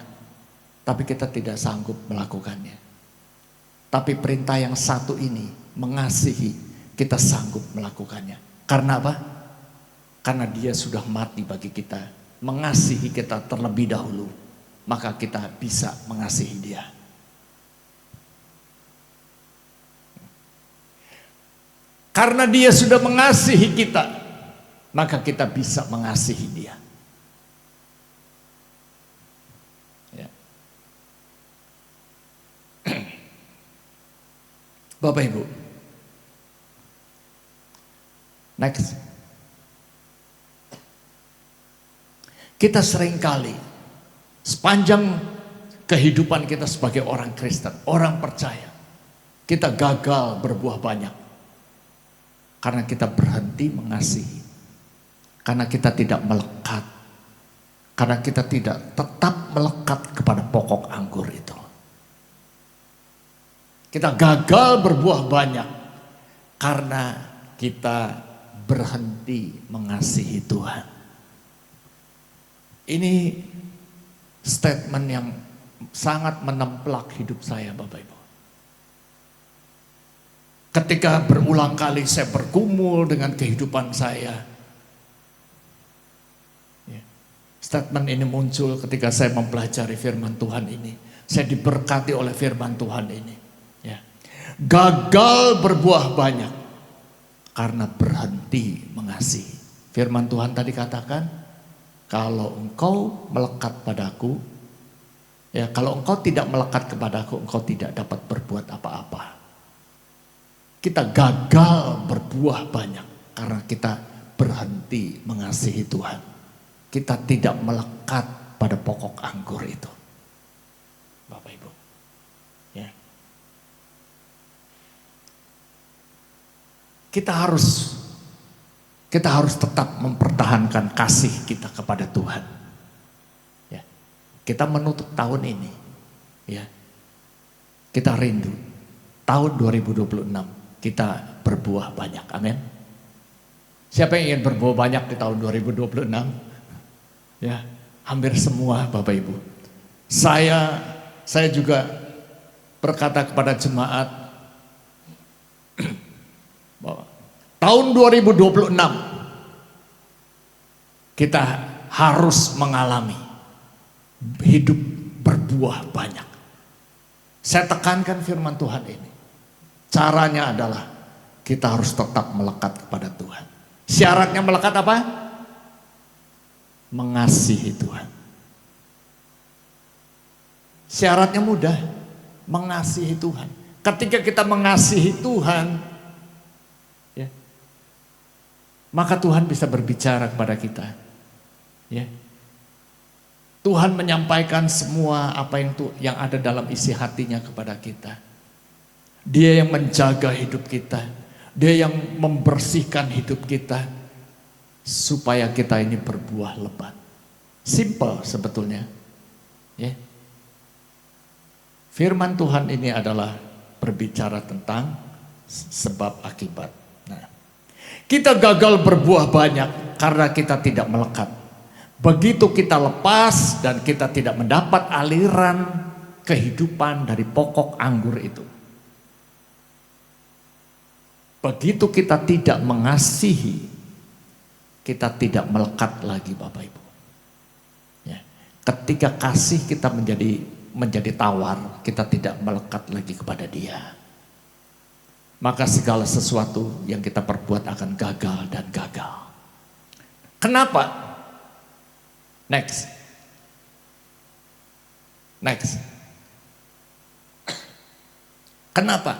tapi kita tidak sanggup melakukannya. Tapi perintah yang satu ini, mengasihi, kita sanggup melakukannya. Karena apa? Karena Dia sudah mati bagi kita, mengasihi kita terlebih dahulu, maka kita bisa mengasihi Dia. Karena Dia sudah mengasihi kita, maka kita bisa mengasihi Dia. Ya. Bapak Ibu, next. Kita seringkali sepanjang kehidupan kita sebagai orang Kristen, orang percaya, kita gagal berbuah banyak karena kita berhenti mengasihi, karena kita tidak melekat, karena kita tidak tetap melekat kepada pokok anggur itu. Kita gagal berbuah banyak karena kita berhenti mengasihi Tuhan. Ini statement yang sangat menemplak hidup saya, Bapak Ibu. Ketika berulang kali saya bergumul dengan kehidupan saya, statement ini muncul ketika saya mempelajari firman Tuhan ini. Saya diberkati oleh firman Tuhan ini. Ya. Gagal berbuah banyak karena berhenti mengasihi. Firman Tuhan tadi katakan, kalau engkau melekat padaku, ya, kalau engkau tidak melekat kepadaku, engkau tidak dapat berbuat apa-apa. Kita gagal berbuah banyak karena kita berhenti mengasihi Tuhan. Kita tidak melekat pada pokok anggur itu. Bapak Ibu. Ya. Kita harus tetap mempertahankan kasih kita kepada Tuhan. Ya. Kita menutup tahun ini, ya. Kita rindu tahun 2026 kita berbuah banyak. Amin. Siapa yang ingin berbuah banyak di tahun 2026? Ya, hampir semua Bapak Ibu. Saya juga berkata kepada jemaat bahwa tahun 2026 kita harus mengalami hidup berbuah banyak. Saya tekankan firman Tuhan ini. Caranya adalah kita harus tetap melekat kepada Tuhan. Syaratnya melekat apa? Mengasihi Tuhan. Syaratnya mudah, mengasihi Tuhan. Ketika kita mengasihi Tuhan, ya, maka Tuhan bisa berbicara kepada kita. Ya. Tuhan menyampaikan semua apa yang ada dalam isi hatinya kepada kita. Dia yang menjaga hidup kita. Dia yang membersihkan hidup kita. Supaya kita ini berbuah lebat. Simple sebetulnya. Ya. Firman Tuhan ini adalah berbicara tentang sebab akibat. Nah, kita gagal berbuah banyak karena kita tidak melekat. Begitu kita lepas dan kita tidak mendapat aliran kehidupan dari pokok anggur itu. Begitu kita tidak mengasihi, kita tidak melekat lagi Bapak Ibu. Ya. Ketika kasih kita menjadi tawar, kita tidak melekat lagi kepada Dia. maka segala sesuatu yang kita perbuat akan gagal dan gagal. Kenapa? Next. Kenapa?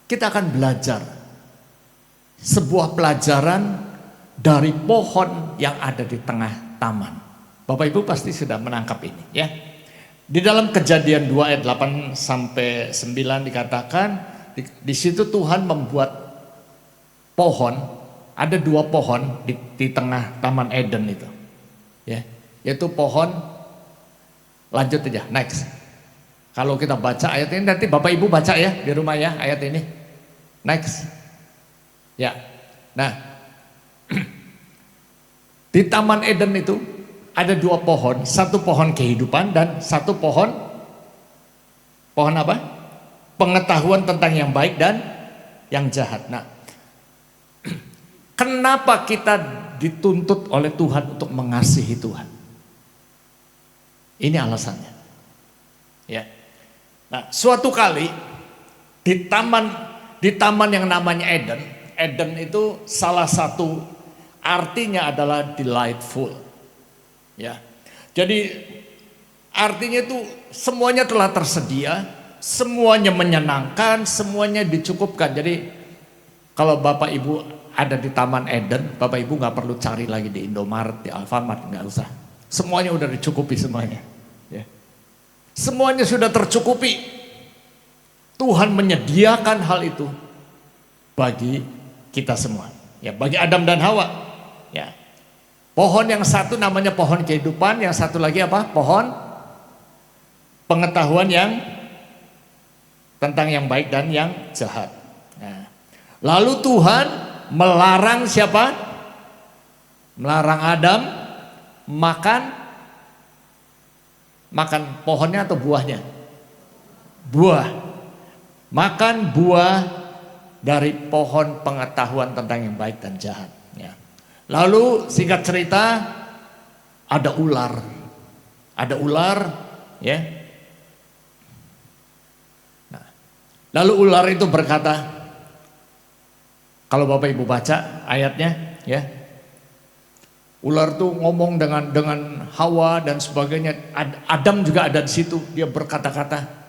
Kita akan belajar sebuah pelajaran dari pohon yang ada di tengah taman. Bapak Ibu pasti sudah menangkap ini, ya. Di dalam Kejadian 2 ayat 8 sampai 9 dikatakan di situ Tuhan membuat pohon, ada 2 pohon di tengah Taman Eden itu. Ya, yaitu pohon, lanjut aja, next. Kalau kita baca ayat ini nanti Bapak Ibu baca ya di rumah ya ayat ini. Next. Ya. Nah, di Taman Eden itu ada 2 pohon, satu pohon kehidupan dan satu pohon apa? Pengetahuan tentang yang baik dan yang jahat. Nah, kenapa kita dituntut oleh Tuhan untuk mengasihi Tuhan? Ini alasannya. Ya. Nah, suatu kali di taman yang namanya Eden, Eden itu salah satu artinya adalah delightful. Ya, jadi artinya itu semuanya telah tersedia, semuanya menyenangkan, semuanya dicukupkan. Jadi kalau Bapak Ibu ada di Taman Eden, Bapak Ibu nggak perlu cari lagi di Indomaret, di Alfamart, nggak usah. Semuanya udah dicukupi semuanya. Ya. Semuanya sudah tercukupi. Tuhan menyediakan hal itu bagi kita semua. Ya, bagi Adam dan Hawa. Ya. Pohon yang satu namanya pohon kehidupan, yang satu lagi apa? Pohon pengetahuan yang tentang yang baik dan yang jahat. Nah, lalu Tuhan melarang siapa? Melarang Adam makan pohonnya atau buahnya? Buah. Makan buah dari pohon pengetahuan tentang yang baik dan jahat. Ya. Lalu singkat cerita ada ular, ya. Nah, lalu ular itu berkata, kalau Bapak Ibu baca ayatnya, ya, ular itu ngomong dengan Hawa dan sebagainya. Adam juga ada di situ, dia berkata-kata.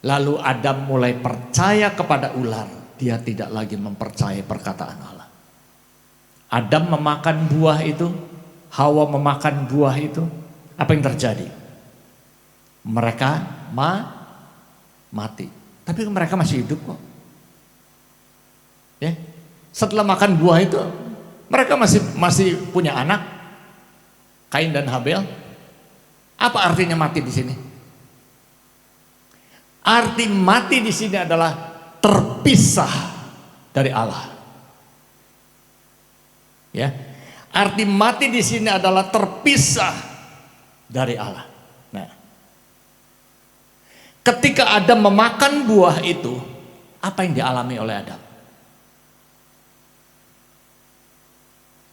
Lalu Adam mulai percaya kepada ular, dia tidak lagi mempercayai perkataan Allah. Adam memakan buah itu, Hawa memakan buah itu, apa yang terjadi? Mereka mati. Tapi mereka masih hidup kok. Ya. Setelah makan buah itu, mereka masih punya anak, Kain dan Habel. Apa artinya mati di sini? Arti mati di sini adalah terpisah dari Allah. Ya, arti mati di sini adalah terpisah dari Allah. Nah, ketika Adam memakan buah itu, apa yang dialami oleh Adam?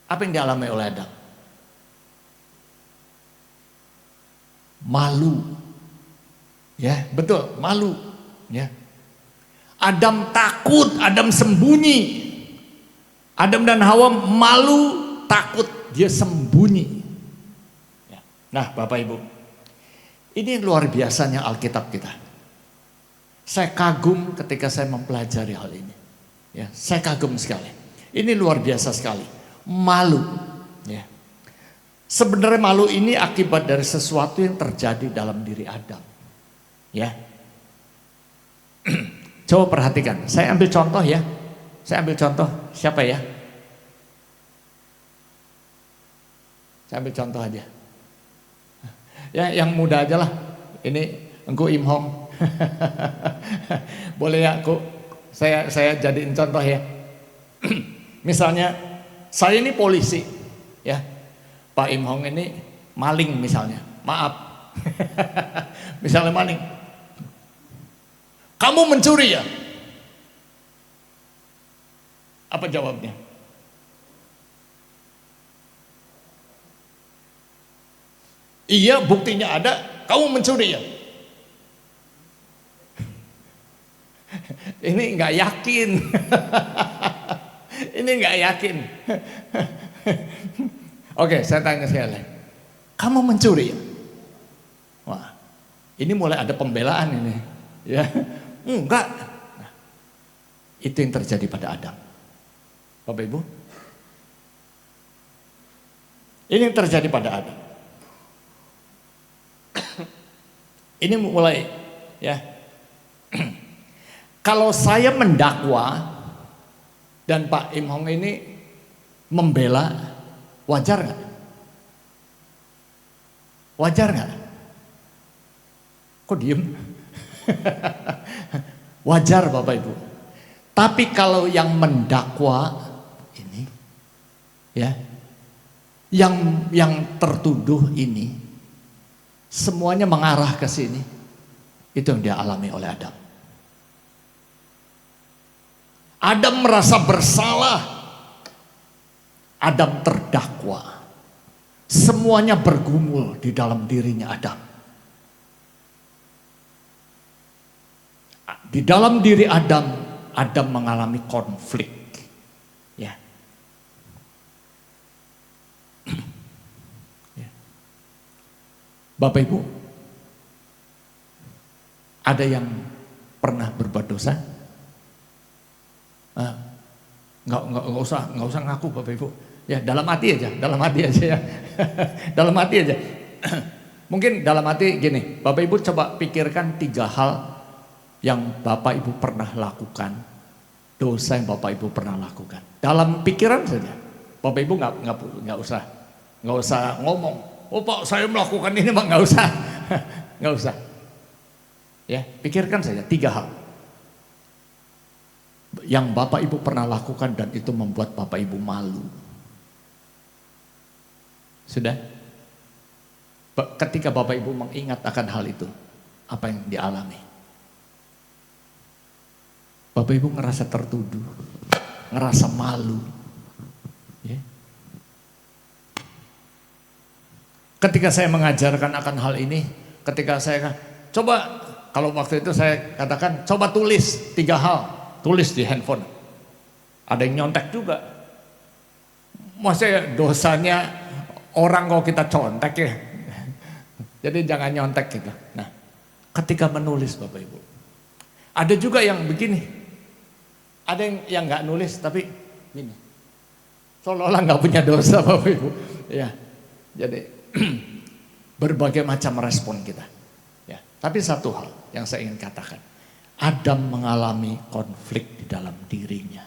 Apa yang dialami oleh Adam? Malu. Ya, betul, malu. Ya. Adam takut, Adam sembunyi. Adam dan Hawa malu, takut, dia sembunyi. Nah, Bapak Ibu, ini luar biasanya Alkitab kita. Saya kagum ketika saya mempelajari hal ini. Ya, saya kagum sekali. Ini luar biasa sekali. Malu. Ya. Sebenarnya malu ini akibat dari sesuatu yang terjadi dalam diri Adam. Ya. Coba perhatikan. Saya ambil contoh ya. Saya ambil contoh, siapa ya? Saya ambil contoh aja. Ya, yang muda aja lah. Ini Engku Im Hong. Boleh ya, Engku? Saya jadiin contoh ya. Misalnya, saya ini polisi, ya. Pak Im Hong ini maling misalnya. Maaf. Misalnya maling. Kamu mencuri ya? Apa jawabnya? Iya, buktinya ada, kamu mencuri ya? Ini nggak yakin. Ini nggak yakin. Oke, saya tanya sekali lagi. Kamu mencuri ya? Wah, ini mulai ada pembelaan ini. Ya, enggak. Nah, itu yang terjadi pada Adam. Bapak Ibu, ini yang terjadi pada Adam. Ini mulai, ya. Kalau saya mendakwa dan Pak Im Hong ini membela, wajar nggak? Wajar nggak? Kok diem? Wajar Bapak Ibu. Tapi kalau yang mendakwa ini, ya, yang tertuduh ini, semuanya mengarah ke sini. Itu yang dia alami oleh Adam. Adam merasa bersalah. Adam terdakwa. Semuanya bergumul di dalam dirinya Adam. Di dalam diri Adam, Adam mengalami konflik. Ya. Ya. Bapak Ibu, ada yang pernah berbuat dosa? Nggak usah ngaku Bapak Ibu. Ya, dalam hati aja ya. Dalam hati aja. Mungkin dalam hati gini, Bapak Ibu coba pikirkan 3 hal yang Bapak Ibu pernah lakukan, dosa yang Bapak Ibu pernah lakukan. Dalam pikiran saja. Bapak Ibu nggak usah ngomong. Oh Pak, saya melakukan ini Pak, nggak usah. Nggak usah. Ya, pikirkan saja 3 hal yang Bapak Ibu pernah lakukan dan itu membuat Bapak Ibu malu. Sudah? Ketika Bapak Ibu mengingat akan hal itu, apa yang dialami? Bapak Ibu ngerasa tertuduh, ngerasa malu. Ya. Ketika saya mengajarkan akan hal ini, ketika saya coba, kalau waktu itu saya katakan, coba tulis 3 hal, tulis di handphone. Ada yang nyontek juga. Maksudnya dosanya orang kalau kita contek ya. Jadi jangan nyontek gitu. Nah, ketika menulis Bapak Ibu, ada juga yang begini. Ada yang nggak nulis tapi gini. Seolah-olah nggak punya dosa Bapak Ibu. Ya. Jadi berbagai macam respon kita. Ya. Tapi satu hal yang saya ingin katakan. Adam mengalami konflik di dalam dirinya.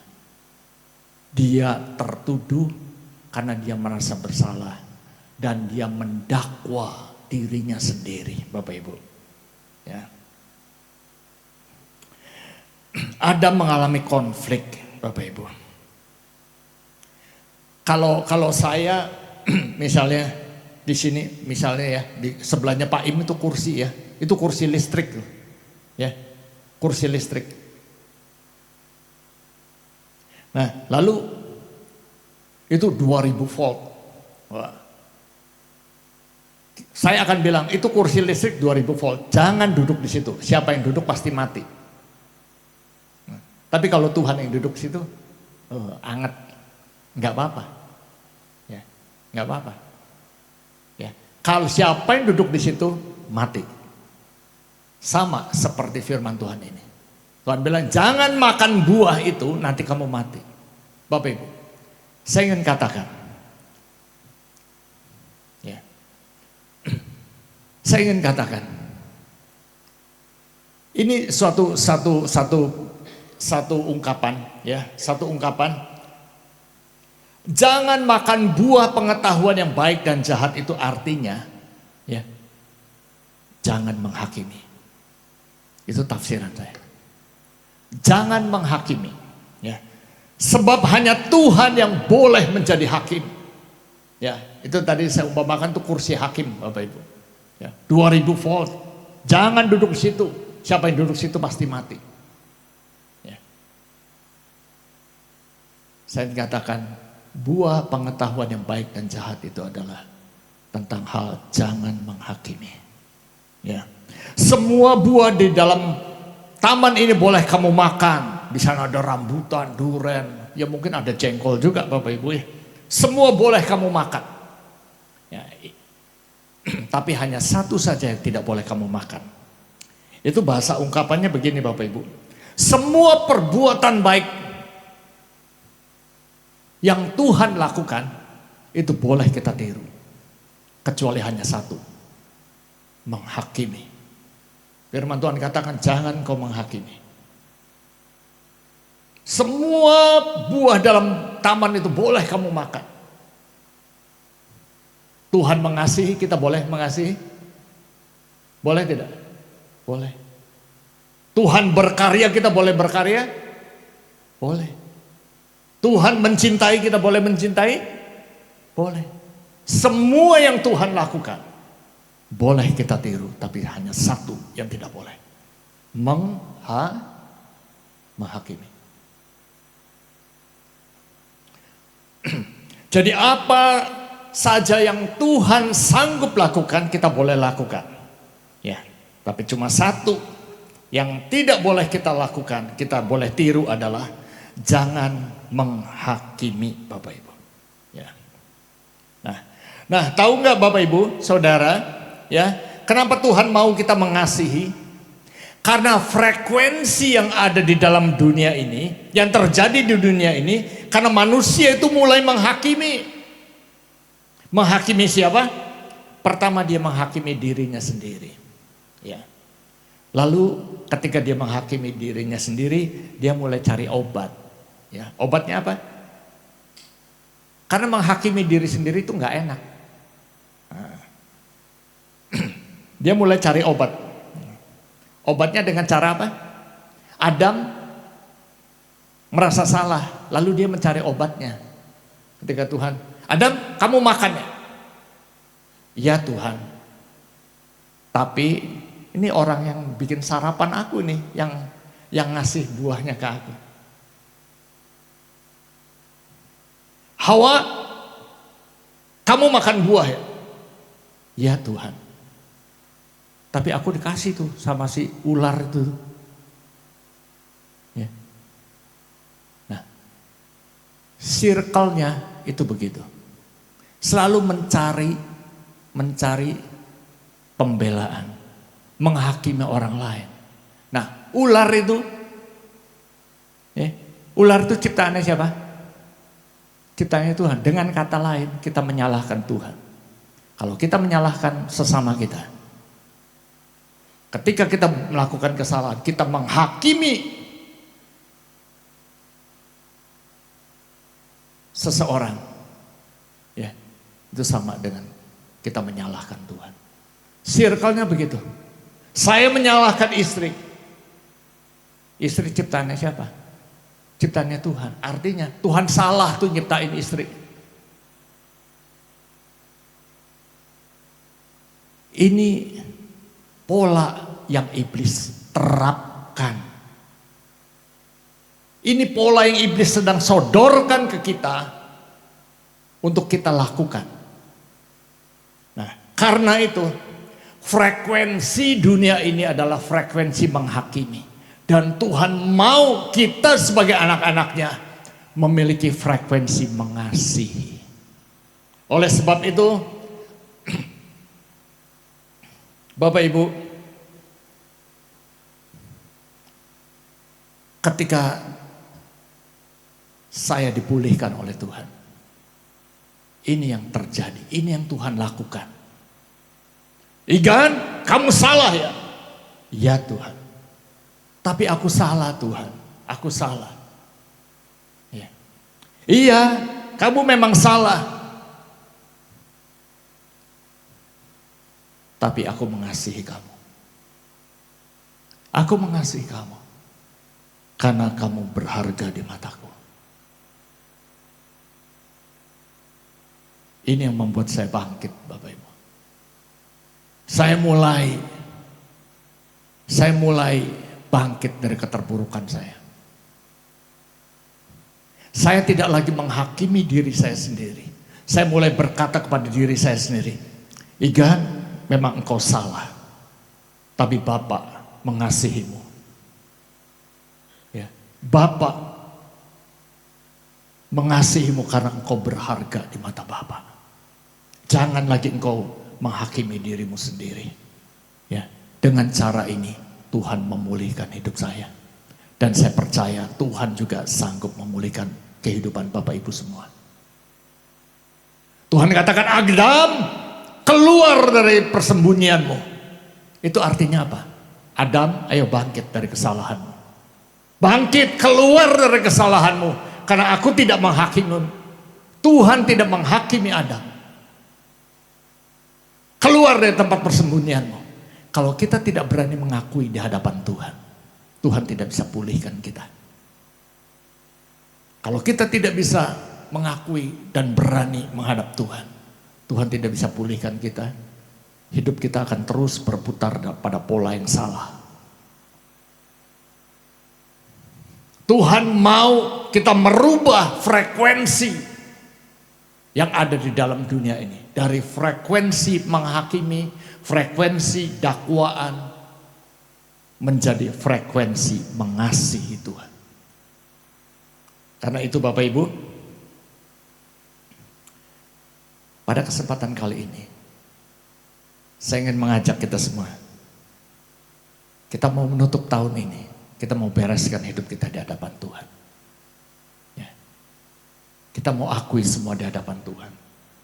Dia tertuduh karena dia merasa bersalah. Dan dia mendakwa dirinya sendiri, Bapak Ibu. Ya. Adam mengalami konflik, Bapak Ibu. Kalau saya misalnya di sini, misalnya ya di sebelahnya Pak Im itu kursi ya, itu kursi listrik loh, ya, kursi listrik. Nah, lalu itu 2000 volt. Wah. Saya akan bilang itu kursi listrik 2000 volt, jangan duduk di situ. Siapa yang duduk pasti mati. Nah, tapi kalau Tuhan yang duduk di situ, anget, nggak apa-apa, ya, nggak apa-apa. Ya, kalau siapa yang duduk di situ mati, sama seperti firman Tuhan ini. Tuhan bilang jangan makan buah itu, nanti kamu mati. Bapak Ibu, saya ingin katakan. Saya ingin katakan, ini satu ungkapan, ya, satu ungkapan. Jangan makan buah pengetahuan yang baik dan jahat itu artinya, ya, jangan menghakimi. Itu tafsiran saya. Jangan menghakimi, ya, sebab hanya Tuhan yang boleh menjadi hakim. Ya, itu tadi saya umpamakan tuh kursi hakim, Bapak Ibu. Ya, 2000 volt. Jangan duduk di situ. Siapa yang duduk di situ pasti mati. Ya. Saya katakan buah pengetahuan yang baik dan jahat itu adalah tentang hal jangan menghakimi. Ya. Semua buah di dalam taman ini boleh kamu makan. Di sana ada rambutan, duren, ya mungkin ada jengkol juga Bapak Ibu ya. Semua boleh kamu makan. Ya, tapi hanya satu saja yang tidak boleh kamu makan. Itu bahasa ungkapannya begini Bapak Ibu. Semua perbuatan baik yang Tuhan lakukan itu boleh kita tiru. Kecuali hanya satu. Menghakimi. Firman Tuhan katakan jangan kau menghakimi. Semua buah dalam taman itu boleh kamu makan. Tuhan mengasihi, kita boleh mengasihi? Boleh tidak? Boleh. Tuhan berkarya, kita boleh berkarya? Boleh. Tuhan mencintai, kita boleh mencintai? Boleh. Semua yang Tuhan lakukan boleh kita tiru, tapi hanya satu yang tidak boleh. Menghakimi. Jadi apa saja yang Tuhan sanggup lakukan, kita boleh lakukan. Ya, tapi cuma satu yang tidak boleh kita lakukan, kita boleh tiru adalah jangan menghakimi Bapak Ibu. Ya. Nah, tahu nggak Bapak Ibu, Saudara, ya, kenapa Tuhan mau kita mengasihi? Karena frekuensi yang ada di dalam dunia ini, yang terjadi di dunia ini, karena manusia itu mulai menghakimi. Menghakimi siapa? Pertama dia menghakimi dirinya sendiri. Ya. Lalu ketika dia menghakimi dirinya sendiri, dia mulai cari obat. Ya. Obatnya apa? Karena menghakimi diri sendiri itu nggak enak. Nah. Dia mulai cari obat. Obatnya dengan cara apa? Adam merasa salah, lalu dia mencari obatnya. Ketika Tuhan, Adam, kamu makan ya? Ya Tuhan. Tapi ini orang yang bikin sarapan aku nih, yang ngasih buahnya ke aku. Hawa, kamu makan buah ya? Ya Tuhan. Tapi aku dikasih tuh sama si ular itu. Ya. Nah, circle-nya itu begitu. Selalu mencari pembelaan, menghakimi orang lain. Nah, ular itu ciptaannya siapa? Ciptaannya Tuhan. Dengan kata lain, kita menyalahkan Tuhan. Kalau kita menyalahkan sesama kita, ketika kita melakukan kesalahan, kita menghakimi seseorang, ya, itu sama dengan kita menyalahkan Tuhan. Circle-nya begitu. Saya menyalahkan istri. Istri ciptaannya siapa? Ciptaannya Tuhan. Artinya Tuhan salah tuh nyiptain istri. Ini pola yang iblis terapkan. Ini pola yang iblis sedang sodorkan ke kita untuk kita lakukan. Nah, karena itu frekuensi dunia ini adalah frekuensi menghakimi. Dan Tuhan mau kita sebagai anak-anaknya memiliki frekuensi mengasihi. Oleh sebab itu, Bapak Ibu, ketika saya dipulihkan oleh Tuhan, ini yang terjadi, ini yang Tuhan lakukan. Igan, kamu salah ya? Ya Tuhan. Tapi aku salah Tuhan, aku salah. Ya. Iya, kamu memang salah. Tapi aku mengasihi kamu. Aku mengasihi kamu. Karena kamu berharga di mataku. Ini yang membuat saya bangkit, Bapak Ibu. Saya mulai bangkit dari keterpurukan saya. Saya tidak lagi menghakimi diri saya sendiri. Saya mulai berkata kepada diri saya sendiri, Igan, memang engkau salah. Tapi Bapak mengasihimu. Bapa mengasihimu karena engkau berharga di mata Bapa. Jangan lagi engkau menghakimi dirimu sendiri. Ya, dengan cara ini Tuhan memulihkan hidup saya. Dan saya percaya Tuhan juga sanggup memulihkan kehidupan Bapak Ibu semua. Tuhan katakan, Adam, keluar dari persembunyianmu. Itu artinya apa? Adam, ayo bangkit dari kesalahanmu. Bangkit, keluar dari kesalahanmu. Karena aku tidak menghakimi. Tuhan tidak menghakimi Adam. Keluar dari tempat persembunyianmu. Kalau kita tidak berani mengakui di hadapan Tuhan, Tuhan tidak bisa pulihkan kita. Kalau kita tidak bisa mengakui dan berani menghadap Tuhan, Tuhan tidak bisa pulihkan kita. Hidup kita akan terus berputar pada pola yang salah. Tuhan mau kita merubah frekuensi yang ada di dalam dunia ini. Dari frekuensi menghakimi, frekuensi dakwaan, menjadi frekuensi mengasihi Tuhan. Karena itu Bapak Ibu, pada kesempatan kali ini, saya ingin mengajak kita semua. Kita mau menutup tahun ini, kita mau bereskan hidup kita di hadapan Tuhan. Ya. Kita mau akui semua di hadapan Tuhan.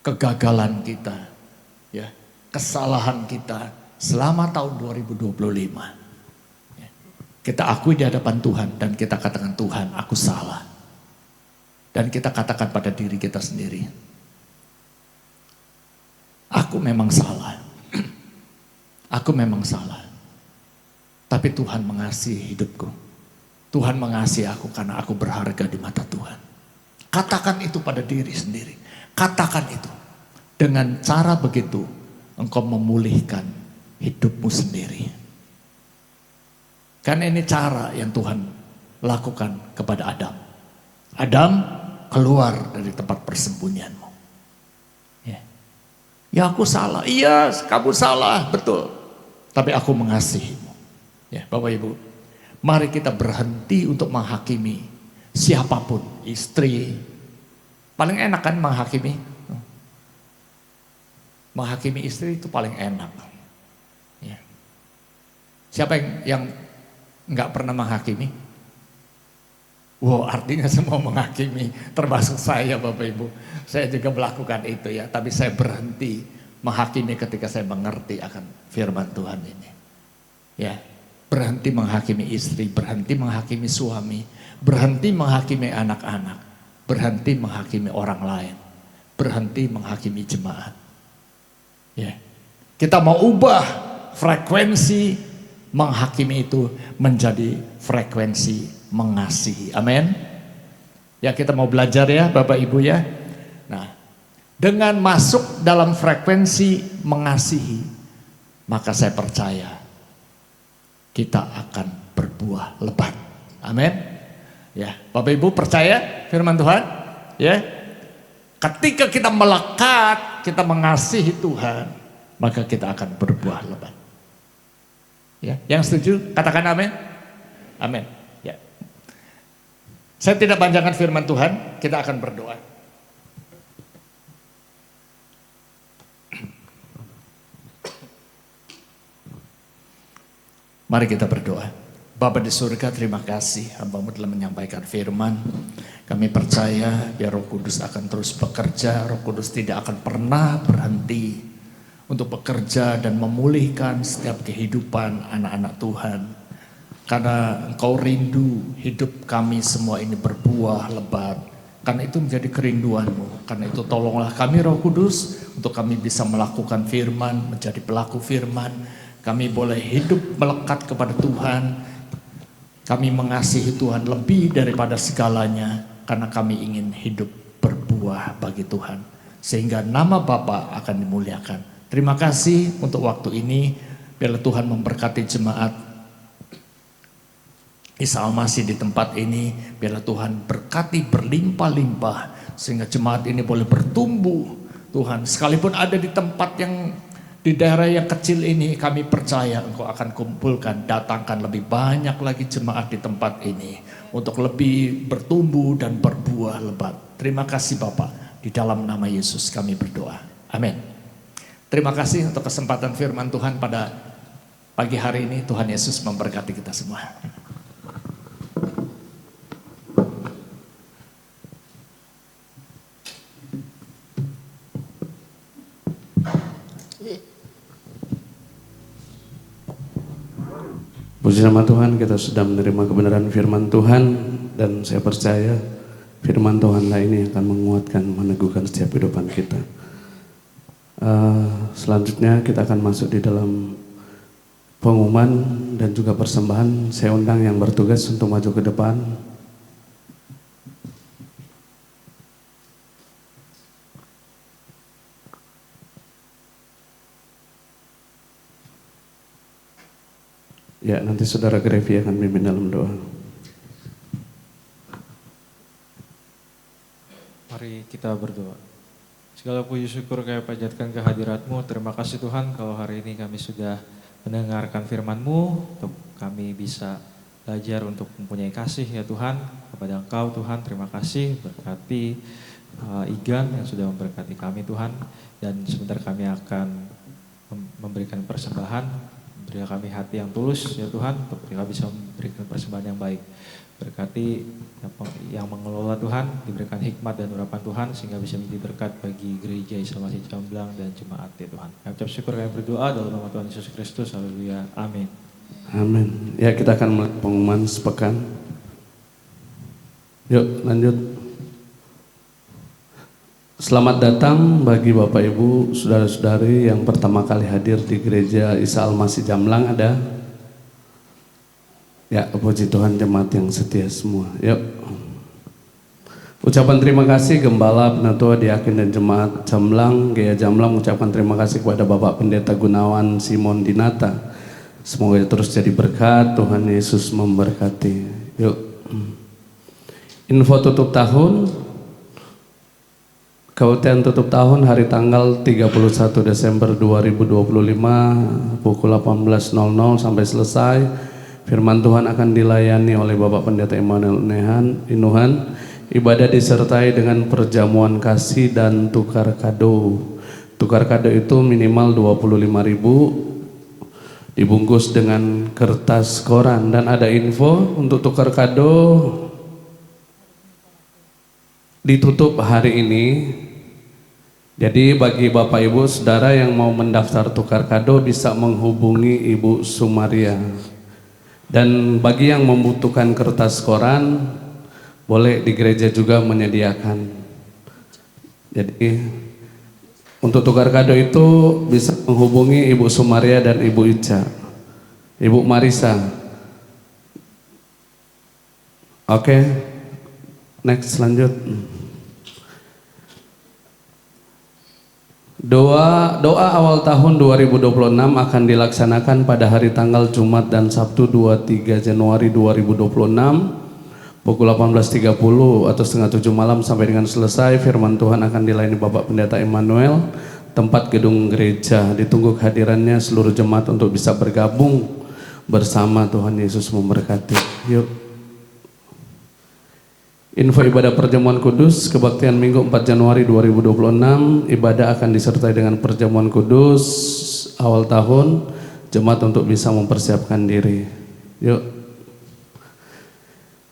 Kegagalan kita, ya, kesalahan kita selama tahun 2025. Ya. Kita akui di hadapan Tuhan dan kita katakan, Tuhan, aku salah. Dan kita katakan pada diri kita sendiri, aku memang salah. Aku memang salah. Tapi Tuhan mengasihi hidupku. Tuhan mengasihi aku karena aku berharga di mata Tuhan. Katakan itu pada diri sendiri. Katakan itu. Dengan cara begitu, engkau memulihkan hidupmu sendiri. Karena ini cara yang Tuhan lakukan kepada Adam. Adam, keluar dari tempat persembunyianmu. Ya aku salah, iya kamu salah, betul. Tapi aku mengasihimu. Ya Bapak Ibu, mari kita berhenti untuk menghakimi siapapun, istri. Paling enak kan menghakimi? Menghakimi istri itu paling enak. Ya. Siapa yang nggak pernah menghakimi? Wow, artinya semua menghakimi, termasuk saya Bapak Ibu. Saya juga melakukan itu ya, tapi saya berhenti menghakimi ketika saya mengerti akan firman Tuhan ini. Ya, berhenti menghakimi istri, berhenti menghakimi suami, berhenti menghakimi anak-anak, berhenti menghakimi orang lain, berhenti menghakimi jemaat. Ya, kita mau ubah frekuensi menghakimi itu menjadi frekuensi mengasihi. Amin. Ya, kita mau belajar ya Bapak Ibu ya. Nah, dengan masuk dalam frekuensi mengasihi, maka saya percaya kita akan berbuah lebat. Amin. Ya, Bapak Ibu percaya firman Tuhan? Ya. Ketika kita melekat, kita mengasihi Tuhan, maka kita akan berbuah lebat. Ya, yang setuju katakan amin. Amin. Ya. Saya tidak panjangkan firman Tuhan, kita akan berdoa. Mari kita berdoa. Bapa di surga, terima kasih hamba-Mu telah menyampaikan firman. Kami percaya biar Roh Kudus akan terus bekerja. Roh Kudus tidak akan pernah berhenti untuk bekerja dan memulihkan setiap kehidupan anak-anak Tuhan. Karena Engkau rindu hidup kami semua ini berbuah lebat. Karena itu menjadi kerinduan-Mu. Karena itu tolonglah kami Roh Kudus untuk kami bisa melakukan firman, menjadi pelaku firman. Kami boleh hidup melekat kepada Tuhan. Kami mengasihi Tuhan lebih daripada segalanya. Karena kami ingin hidup berbuah bagi Tuhan. Sehingga nama Bapa akan dimuliakan. Terima kasih untuk waktu ini. Biarlah Tuhan memberkati jemaat Isa Al-Masih di tempat ini. Biarlah Tuhan berkati berlimpah-limpah. Sehingga jemaat ini boleh bertumbuh. Tuhan, sekalipun ada di tempat yang di daerah yang kecil ini, kami percaya Engkau akan kumpulkan, datangkan lebih banyak lagi jemaat di tempat ini untuk lebih bertumbuh dan berbuah lebat. Terima kasih Bapak, di dalam nama Yesus kami berdoa. Amin. Terima kasih untuk kesempatan firman Tuhan pada pagi hari ini. Tuhan Yesus memberkati kita semua. Puji nama Tuhan, kita sudah menerima kebenaran firman Tuhan, dan saya percaya firman Tuhanlah ini akan menguatkan, meneguhkan setiap kehidupan kita. Selanjutnya kita akan masuk di dalam pengumuman dan juga persembahan. Saya undang yang bertugas untuk maju ke depan. Ya, nanti Saudara Grevi akan memimpin dalam doa. Mari kita berdoa. Segala puji syukur kami panjatkan kehadirat-Mu. Terima kasih Tuhan kalau hari ini kami sudah mendengarkan firman-Mu, untuk kami bisa belajar untuk mempunyai kasih ya Tuhan kepada Engkau Tuhan. Terima kasih, berkati Igan yang sudah memberkati kami Tuhan, dan sebentar kami akan memberikan persembahan. Berilah kami hati yang tulus ya Tuhan, untuk kita bisa memberikan persembahan yang baik. Berkati yang mengelola Tuhan, diberikan hikmat dan urapan Tuhan, sehingga bisa menjadi berkat bagi gereja Isa Masih Jamblang dan jemaat ya Tuhan. Kami ucap syukur, kami berdoa dalam nama Tuhan Yesus Kristus. Haleluya. Amin. Amin. Ya, kita akan melihat pengumuman sepekan. Yuk lanjut. Selamat datang bagi Bapak Ibu, saudara-saudari yang pertama kali hadir di gereja Isa Al-Masih Jamblang. Ada? Ya, puji Tuhan, jemaat yang setia semua. Yuk. Ucapan terima kasih Gembala, Penatua, Diaken dan Jemaat Jamblang, Gaya Jamblang. Ucapkan terima kasih kepada Bapak Pendeta Gunawan Simon Dinata. Semoga terus jadi berkat. Tuhan Yesus memberkati. Yuk. Info tutup tahun. Kautian tutup tahun hari tanggal 31 Desember 2025 pukul 18.00 sampai selesai. Firman Tuhan akan dilayani oleh Bapak Pendeta Immanuel Inuhan. Ibadah disertai dengan perjamuan kasih dan tukar kado. Tukar kado itu minimal 25.000, dibungkus dengan kertas koran. Dan ada info untuk tukar kado ditutup hari ini. Jadi bagi Bapak Ibu Saudara yang mau mendaftar tukar kado bisa menghubungi Ibu Sumaria. Dan bagi yang membutuhkan kertas koran, boleh di gereja juga menyediakan. Jadi untuk tukar kado itu bisa menghubungi Ibu Sumaria dan Ibu Ica. Ibu Marisa. Oke. Next, lanjut. Doa awal tahun 2026 akan dilaksanakan pada hari tanggal Jumat dan Sabtu 23 Januari 2026 pukul 18.30 atau setengah 7 malam sampai dengan selesai. Firman Tuhan akan dilayani Bapak Pendeta Immanuel, tempat gedung gereja. Ditunggu kehadirannya seluruh jemaat untuk bisa bergabung bersama. Tuhan Yesus memberkati. Yuk. Info ibadah perjamuan kudus kebaktian Minggu 4 Januari 2026. Ibadah akan disertai dengan perjamuan kudus awal tahun. Jemaat untuk bisa mempersiapkan diri. Yuk.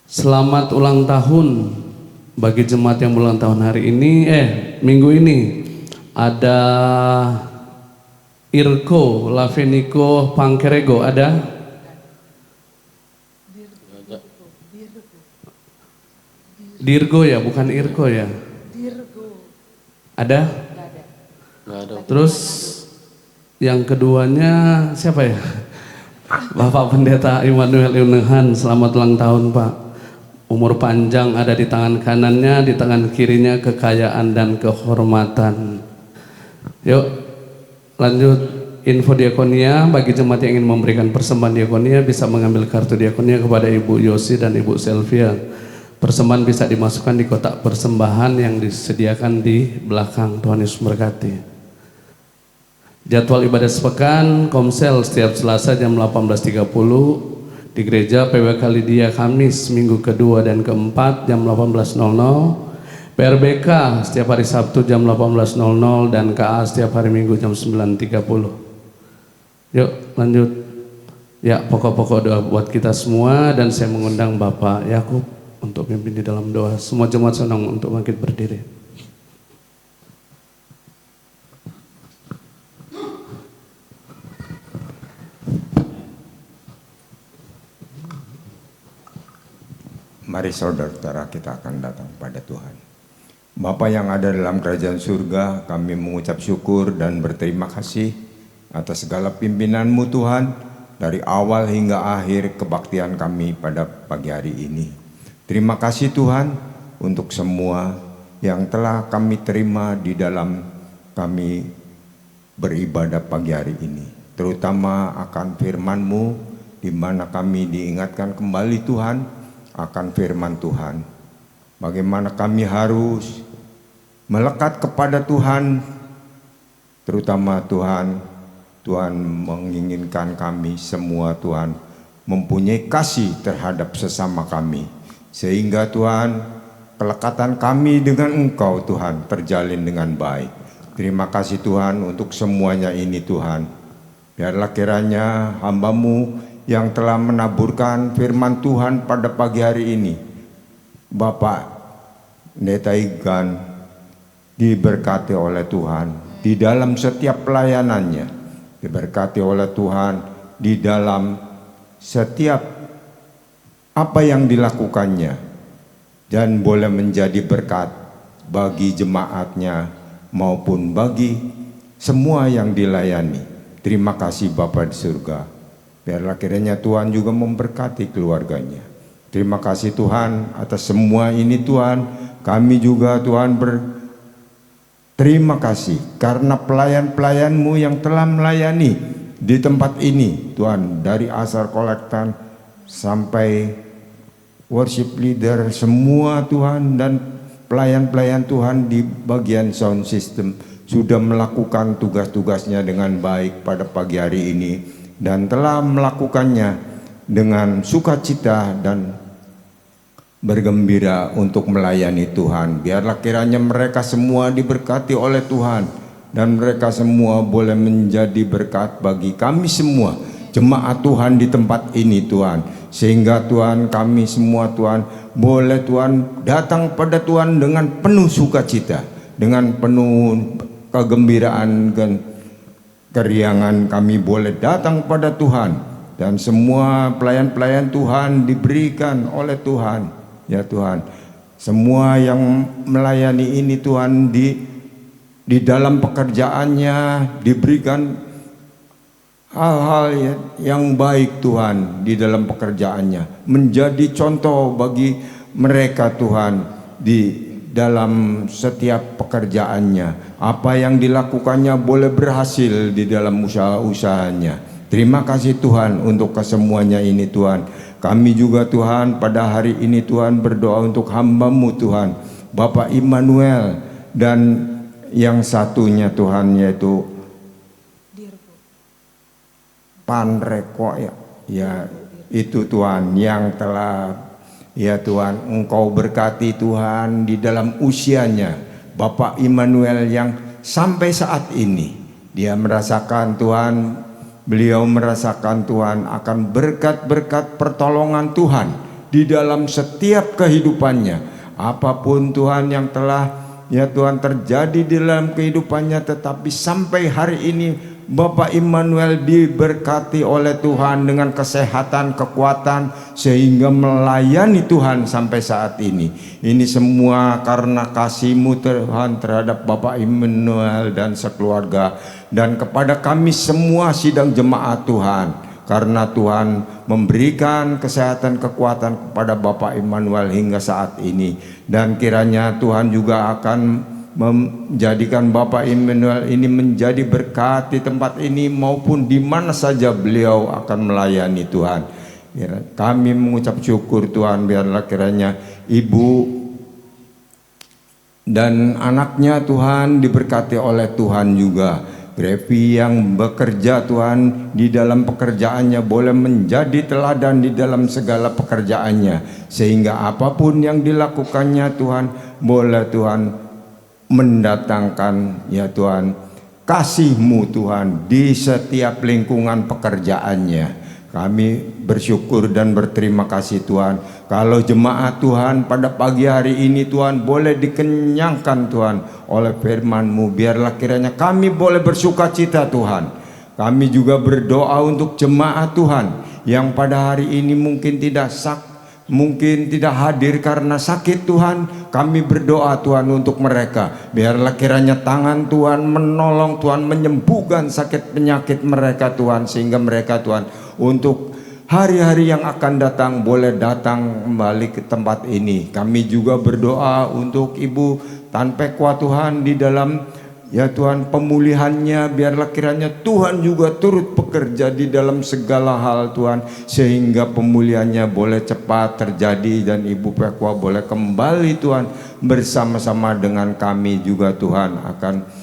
Selamat ulang tahun bagi jemaat yang ulang tahun hari ini. Minggu ini ada Irko Laveniko Pangkerego. Ada? Dirgo ya, bukan Irko ya? Dirgo. Ada? Nggak ada. Terus yang keduanya siapa ya? Bapak Pendeta Immanuel Inuhan. Selamat ulang tahun Pak. Umur panjang ada di tangan kanannya, di tangan kirinya kekayaan dan kehormatan. Yuk lanjut. Info diakonia bagi jemaat yang ingin memberikan persembahan diakonia bisa mengambil kartu diakonia kepada Ibu Yosi dan Ibu Selvia. Persembahan bisa dimasukkan di kotak persembahan yang disediakan di belakang. Tuhan Yesus memberkati. Jadwal ibadah sepekan Komsel setiap Selasa jam 18.30 di gereja PWK Lydia Kamis minggu kedua dan keempat jam 18.00, PRBK setiap hari Sabtu jam 18.00, dan KA setiap hari Minggu jam 9.30. Yuk lanjut ya, pokok-pokok doa buat kita semua, dan saya mengundang Bapak Yakub untuk pimpin di dalam doa. Semua jemaat senang untuk bangkit berdiri. Mari saudara-saudara kita akan datang pada Tuhan. Bapa yang ada dalam kerajaan surga, kami mengucap syukur dan berterima kasih atas segala pimpinan-Mu Tuhan, dari awal hingga akhir kebaktian kami pada pagi hari ini. Terima kasih Tuhan untuk semua yang telah kami terima di dalam kami beribadah pagi hari ini. Terutama akan firman-Mu, di mana kami diingatkan kembali Tuhan akan firman Tuhan. Bagaimana kami harus melekat kepada Tuhan, terutama Tuhan menginginkan kami semua Tuhan mempunyai kasih terhadap sesama kami, sehingga Tuhan kelekatan kami dengan Engkau Tuhan terjalin dengan baik. Terima kasih Tuhan untuk semuanya ini Tuhan. Biarlah kiranya hamba-Mu yang telah menaburkan firman Tuhan pada pagi hari ini, Bapak Pendeta Igan, diberkati oleh Tuhan di dalam setiap pelayanannya, diberkati oleh Tuhan di dalam setiap apa yang dilakukannya, dan boleh menjadi berkat bagi jemaatnya maupun bagi semua yang dilayani. Terima kasih Bapa di surga. Biarlah kiranya Tuhan juga memberkati keluarganya. Terima kasih Tuhan atas semua ini Tuhan. Kami juga Tuhan berterima kasih karena pelayan-pelayan-Mu yang telah melayani di tempat ini Tuhan. Dari Asar Kolektan sampai worship leader semua Tuhan, dan pelayan-pelayan Tuhan di bagian sound system sudah melakukan tugas-tugasnya dengan baik pada pagi hari ini, dan telah melakukannya dengan sukacita dan bergembira untuk melayani Tuhan. Biarlah kiranya mereka semua diberkati oleh Tuhan, dan mereka semua boleh menjadi berkat bagi kami semua jemaat Tuhan di tempat ini Tuhan, sehingga Tuhan kami semua Tuhan boleh Tuhan datang pada Tuhan dengan penuh sukacita, dengan penuh kegembiraan dan keriangan. Kami boleh datang pada Tuhan, dan semua pelayan-pelayan Tuhan diberikan oleh Tuhan ya Tuhan. Semua yang melayani ini Tuhan di dalam pekerjaannya diberikan hal-hal yang baik Tuhan di dalam pekerjaannya, menjadi contoh bagi mereka Tuhan di dalam setiap pekerjaannya. Apa yang dilakukannya boleh berhasil di dalam usaha-usahanya. Terima kasih Tuhan untuk kesemuanya ini Tuhan. Kami juga Tuhan pada hari ini Tuhan berdoa untuk hamba-Mu Tuhan, Bapak Immanuel, dan yang satunya Tuhan yaitu Panreko ya itu Tuhan yang telah ya Tuhan Engkau berkati Tuhan di dalam usianya, Bapak Immanuel, yang sampai saat ini dia merasakan Tuhan, beliau merasakan Tuhan akan berkat-berkat pertolongan Tuhan di dalam setiap kehidupannya. Apapun Tuhan yang telah ya Tuhan terjadi di dalam kehidupannya, tetapi sampai hari ini Bapak Immanuel diberkati oleh Tuhan dengan kesehatan, kekuatan, sehingga melayani Tuhan sampai saat ini. Ini semua karena kasih-Mu Tuhan terhadap Bapak Immanuel dan sekeluarga, dan kepada kami semua sidang jemaat Tuhan, karena Tuhan memberikan kesehatan, kekuatan kepada Bapak Immanuel hingga saat ini. Dan kiranya Tuhan juga akan menjadikan Bapak Immanuel ini menjadi berkat di tempat ini maupun di mana saja beliau akan melayani Tuhan. Ya, kami mengucap syukur Tuhan, biarlah kiranya ibu dan anaknya Tuhan diberkati oleh Tuhan juga. Grevi yang bekerja Tuhan di dalam pekerjaannya boleh menjadi teladan di dalam segala pekerjaannya, sehingga apapun yang dilakukannya Tuhan boleh Tuhan mendatangkan ya Tuhan kasih-Mu Tuhan di setiap lingkungan pekerjaannya. Kami bersyukur dan berterima kasih Tuhan, kalau jemaat Tuhan pada pagi hari ini Tuhan boleh dikenyangkan Tuhan oleh firman-Mu. Biarlah kiranya kami boleh bersuka cita Tuhan. Kami juga berdoa untuk jemaat Tuhan yang pada hari ini mungkin tidak hadir karena sakit Tuhan. Kami berdoa Tuhan untuk mereka. Biarlah kiranya tangan Tuhan menolong Tuhan, menyembuhkan sakit penyakit mereka Tuhan, sehingga mereka Tuhan untuk hari-hari yang akan datang boleh datang kembali ke tempat ini. Kami juga berdoa untuk Ibu Tan Pekwa Tuhan di dalam ya Tuhan pemulihannya. Biarlah kiranya Tuhan juga turut bekerja di dalam segala hal Tuhan, sehingga pemulihannya boleh cepat terjadi dan Ibu Pekwa boleh kembali Tuhan bersama-sama dengan kami juga Tuhan akan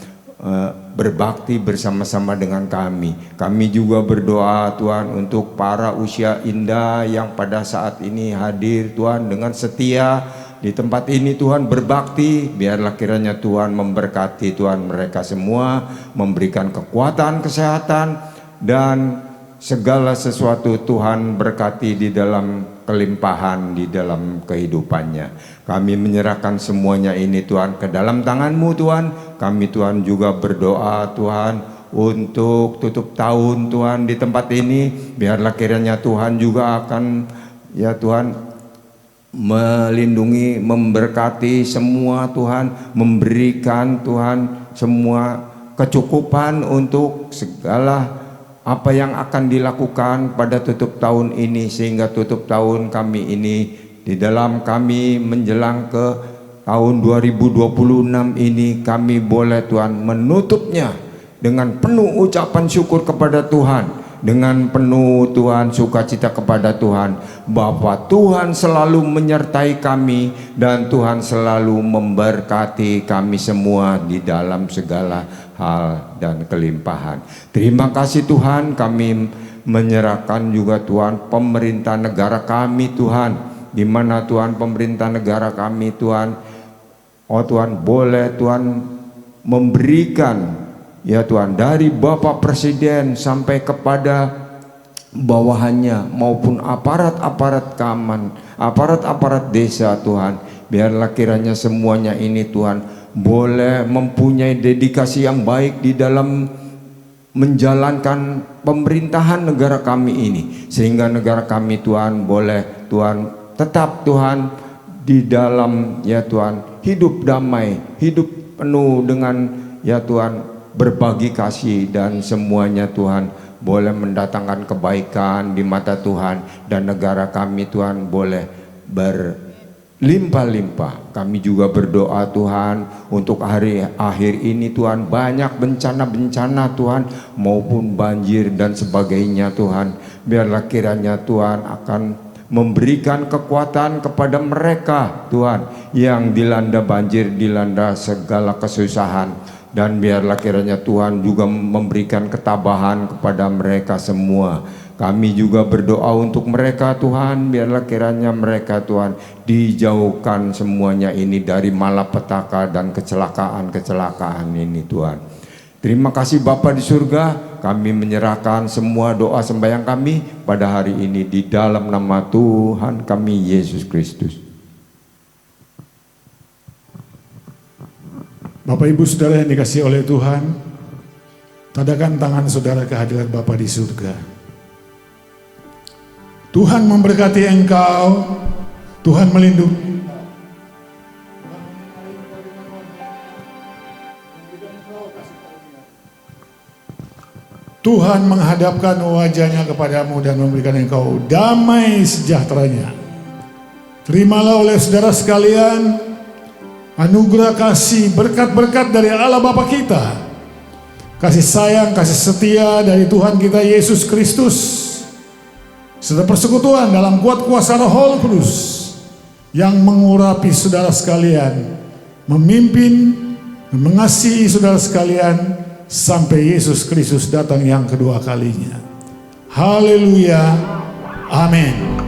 berbakti bersama-sama dengan kami. Kami juga berdoa Tuhan untuk para usia indah yang pada saat ini hadir Tuhan dengan setia di tempat ini Tuhan berbakti. Biarlah kiranya Tuhan memberkati Tuhan mereka semua, memberikan kekuatan, kesehatan, dan segala sesuatu Tuhan berkati di dalam kelimpahan di dalam kehidupannya. Kami menyerahkan semuanya ini Tuhan ke dalam tangan-Mu Tuhan. Kami Tuhan juga berdoa Tuhan untuk tutup tahun Tuhan di tempat ini. Biarlah kiranya Tuhan juga akan ya Tuhan melindungi, memberkati semua Tuhan, memberikan Tuhan semua kecukupan untuk segala apa yang akan dilakukan pada tutup tahun ini, sehingga tutup tahun kami ini di dalam kami menjelang ke tahun 2026 ini kami boleh Tuhan menutupnya dengan penuh ucapan syukur kepada Tuhan, dengan penuh Tuhan sukacita kepada Tuhan, bahwa Tuhan selalu menyertai kami dan Tuhan selalu memberkati kami semua di dalam segala hal dan kelimpahan. Terima kasih Tuhan. Kami menyerahkan juga Tuhan pemerintah negara kami Tuhan, di mana Tuhan pemerintah negara kami Tuhan, oh Tuhan boleh Tuhan memberikan ya Tuhan dari Bapak Presiden sampai kepada bawahannya maupun aparat-aparat keamanan, aparat-aparat desa Tuhan. Biarlah kiranya semuanya ini Tuhan boleh mempunyai dedikasi yang baik di dalam menjalankan pemerintahan negara kami ini, sehingga negara kami Tuhan boleh Tuhan tetap Tuhan di dalam ya Tuhan hidup damai, hidup penuh dengan ya Tuhan berbagi kasih, dan semuanya Tuhan boleh mendatangkan kebaikan di mata Tuhan, dan negara kami Tuhan boleh berlimpah-limpah. Kami juga berdoa Tuhan untuk hari akhir ini Tuhan, banyak bencana-bencana Tuhan maupun banjir dan sebagainya Tuhan. Biarlah kiranya Tuhan akan memberikan kekuatan kepada mereka Tuhan yang dilanda banjir, dilanda segala kesusahan, dan biarlah kiranya Tuhan juga memberikan ketabahan kepada mereka semua. Kami juga berdoa untuk mereka Tuhan, biarlah kiranya mereka Tuhan dijauhkan semuanya ini dari malapetaka dan kecelakaan-kecelakaan ini Tuhan. Terima kasih Bapa di surga. Kami menyerahkan semua doa sembahyang kami pada hari ini di dalam nama Tuhan kami Yesus Kristus. Bapak Ibu Saudara yang dikasihi oleh Tuhan, tadakan tangan saudara kehadiran Bapa di surga. Tuhan memberkati engkau, Tuhan melindungi. Tuhan menghadapkan wajahnya kepadamu dan memberikan engkau damai sejahteranya. Terimalah oleh saudara sekalian anugerah kasih, berkat-berkat dari Allah Bapa kita, kasih sayang, kasih setia dari Tuhan kita Yesus Kristus, serta persekutuan dalam kuat kuasa Roh Kudus yang mengurapi saudara sekalian, memimpin dan mengasihi saudara sekalian sampai Yesus Kristus datang yang kedua kalinya. Haleluya. Amin.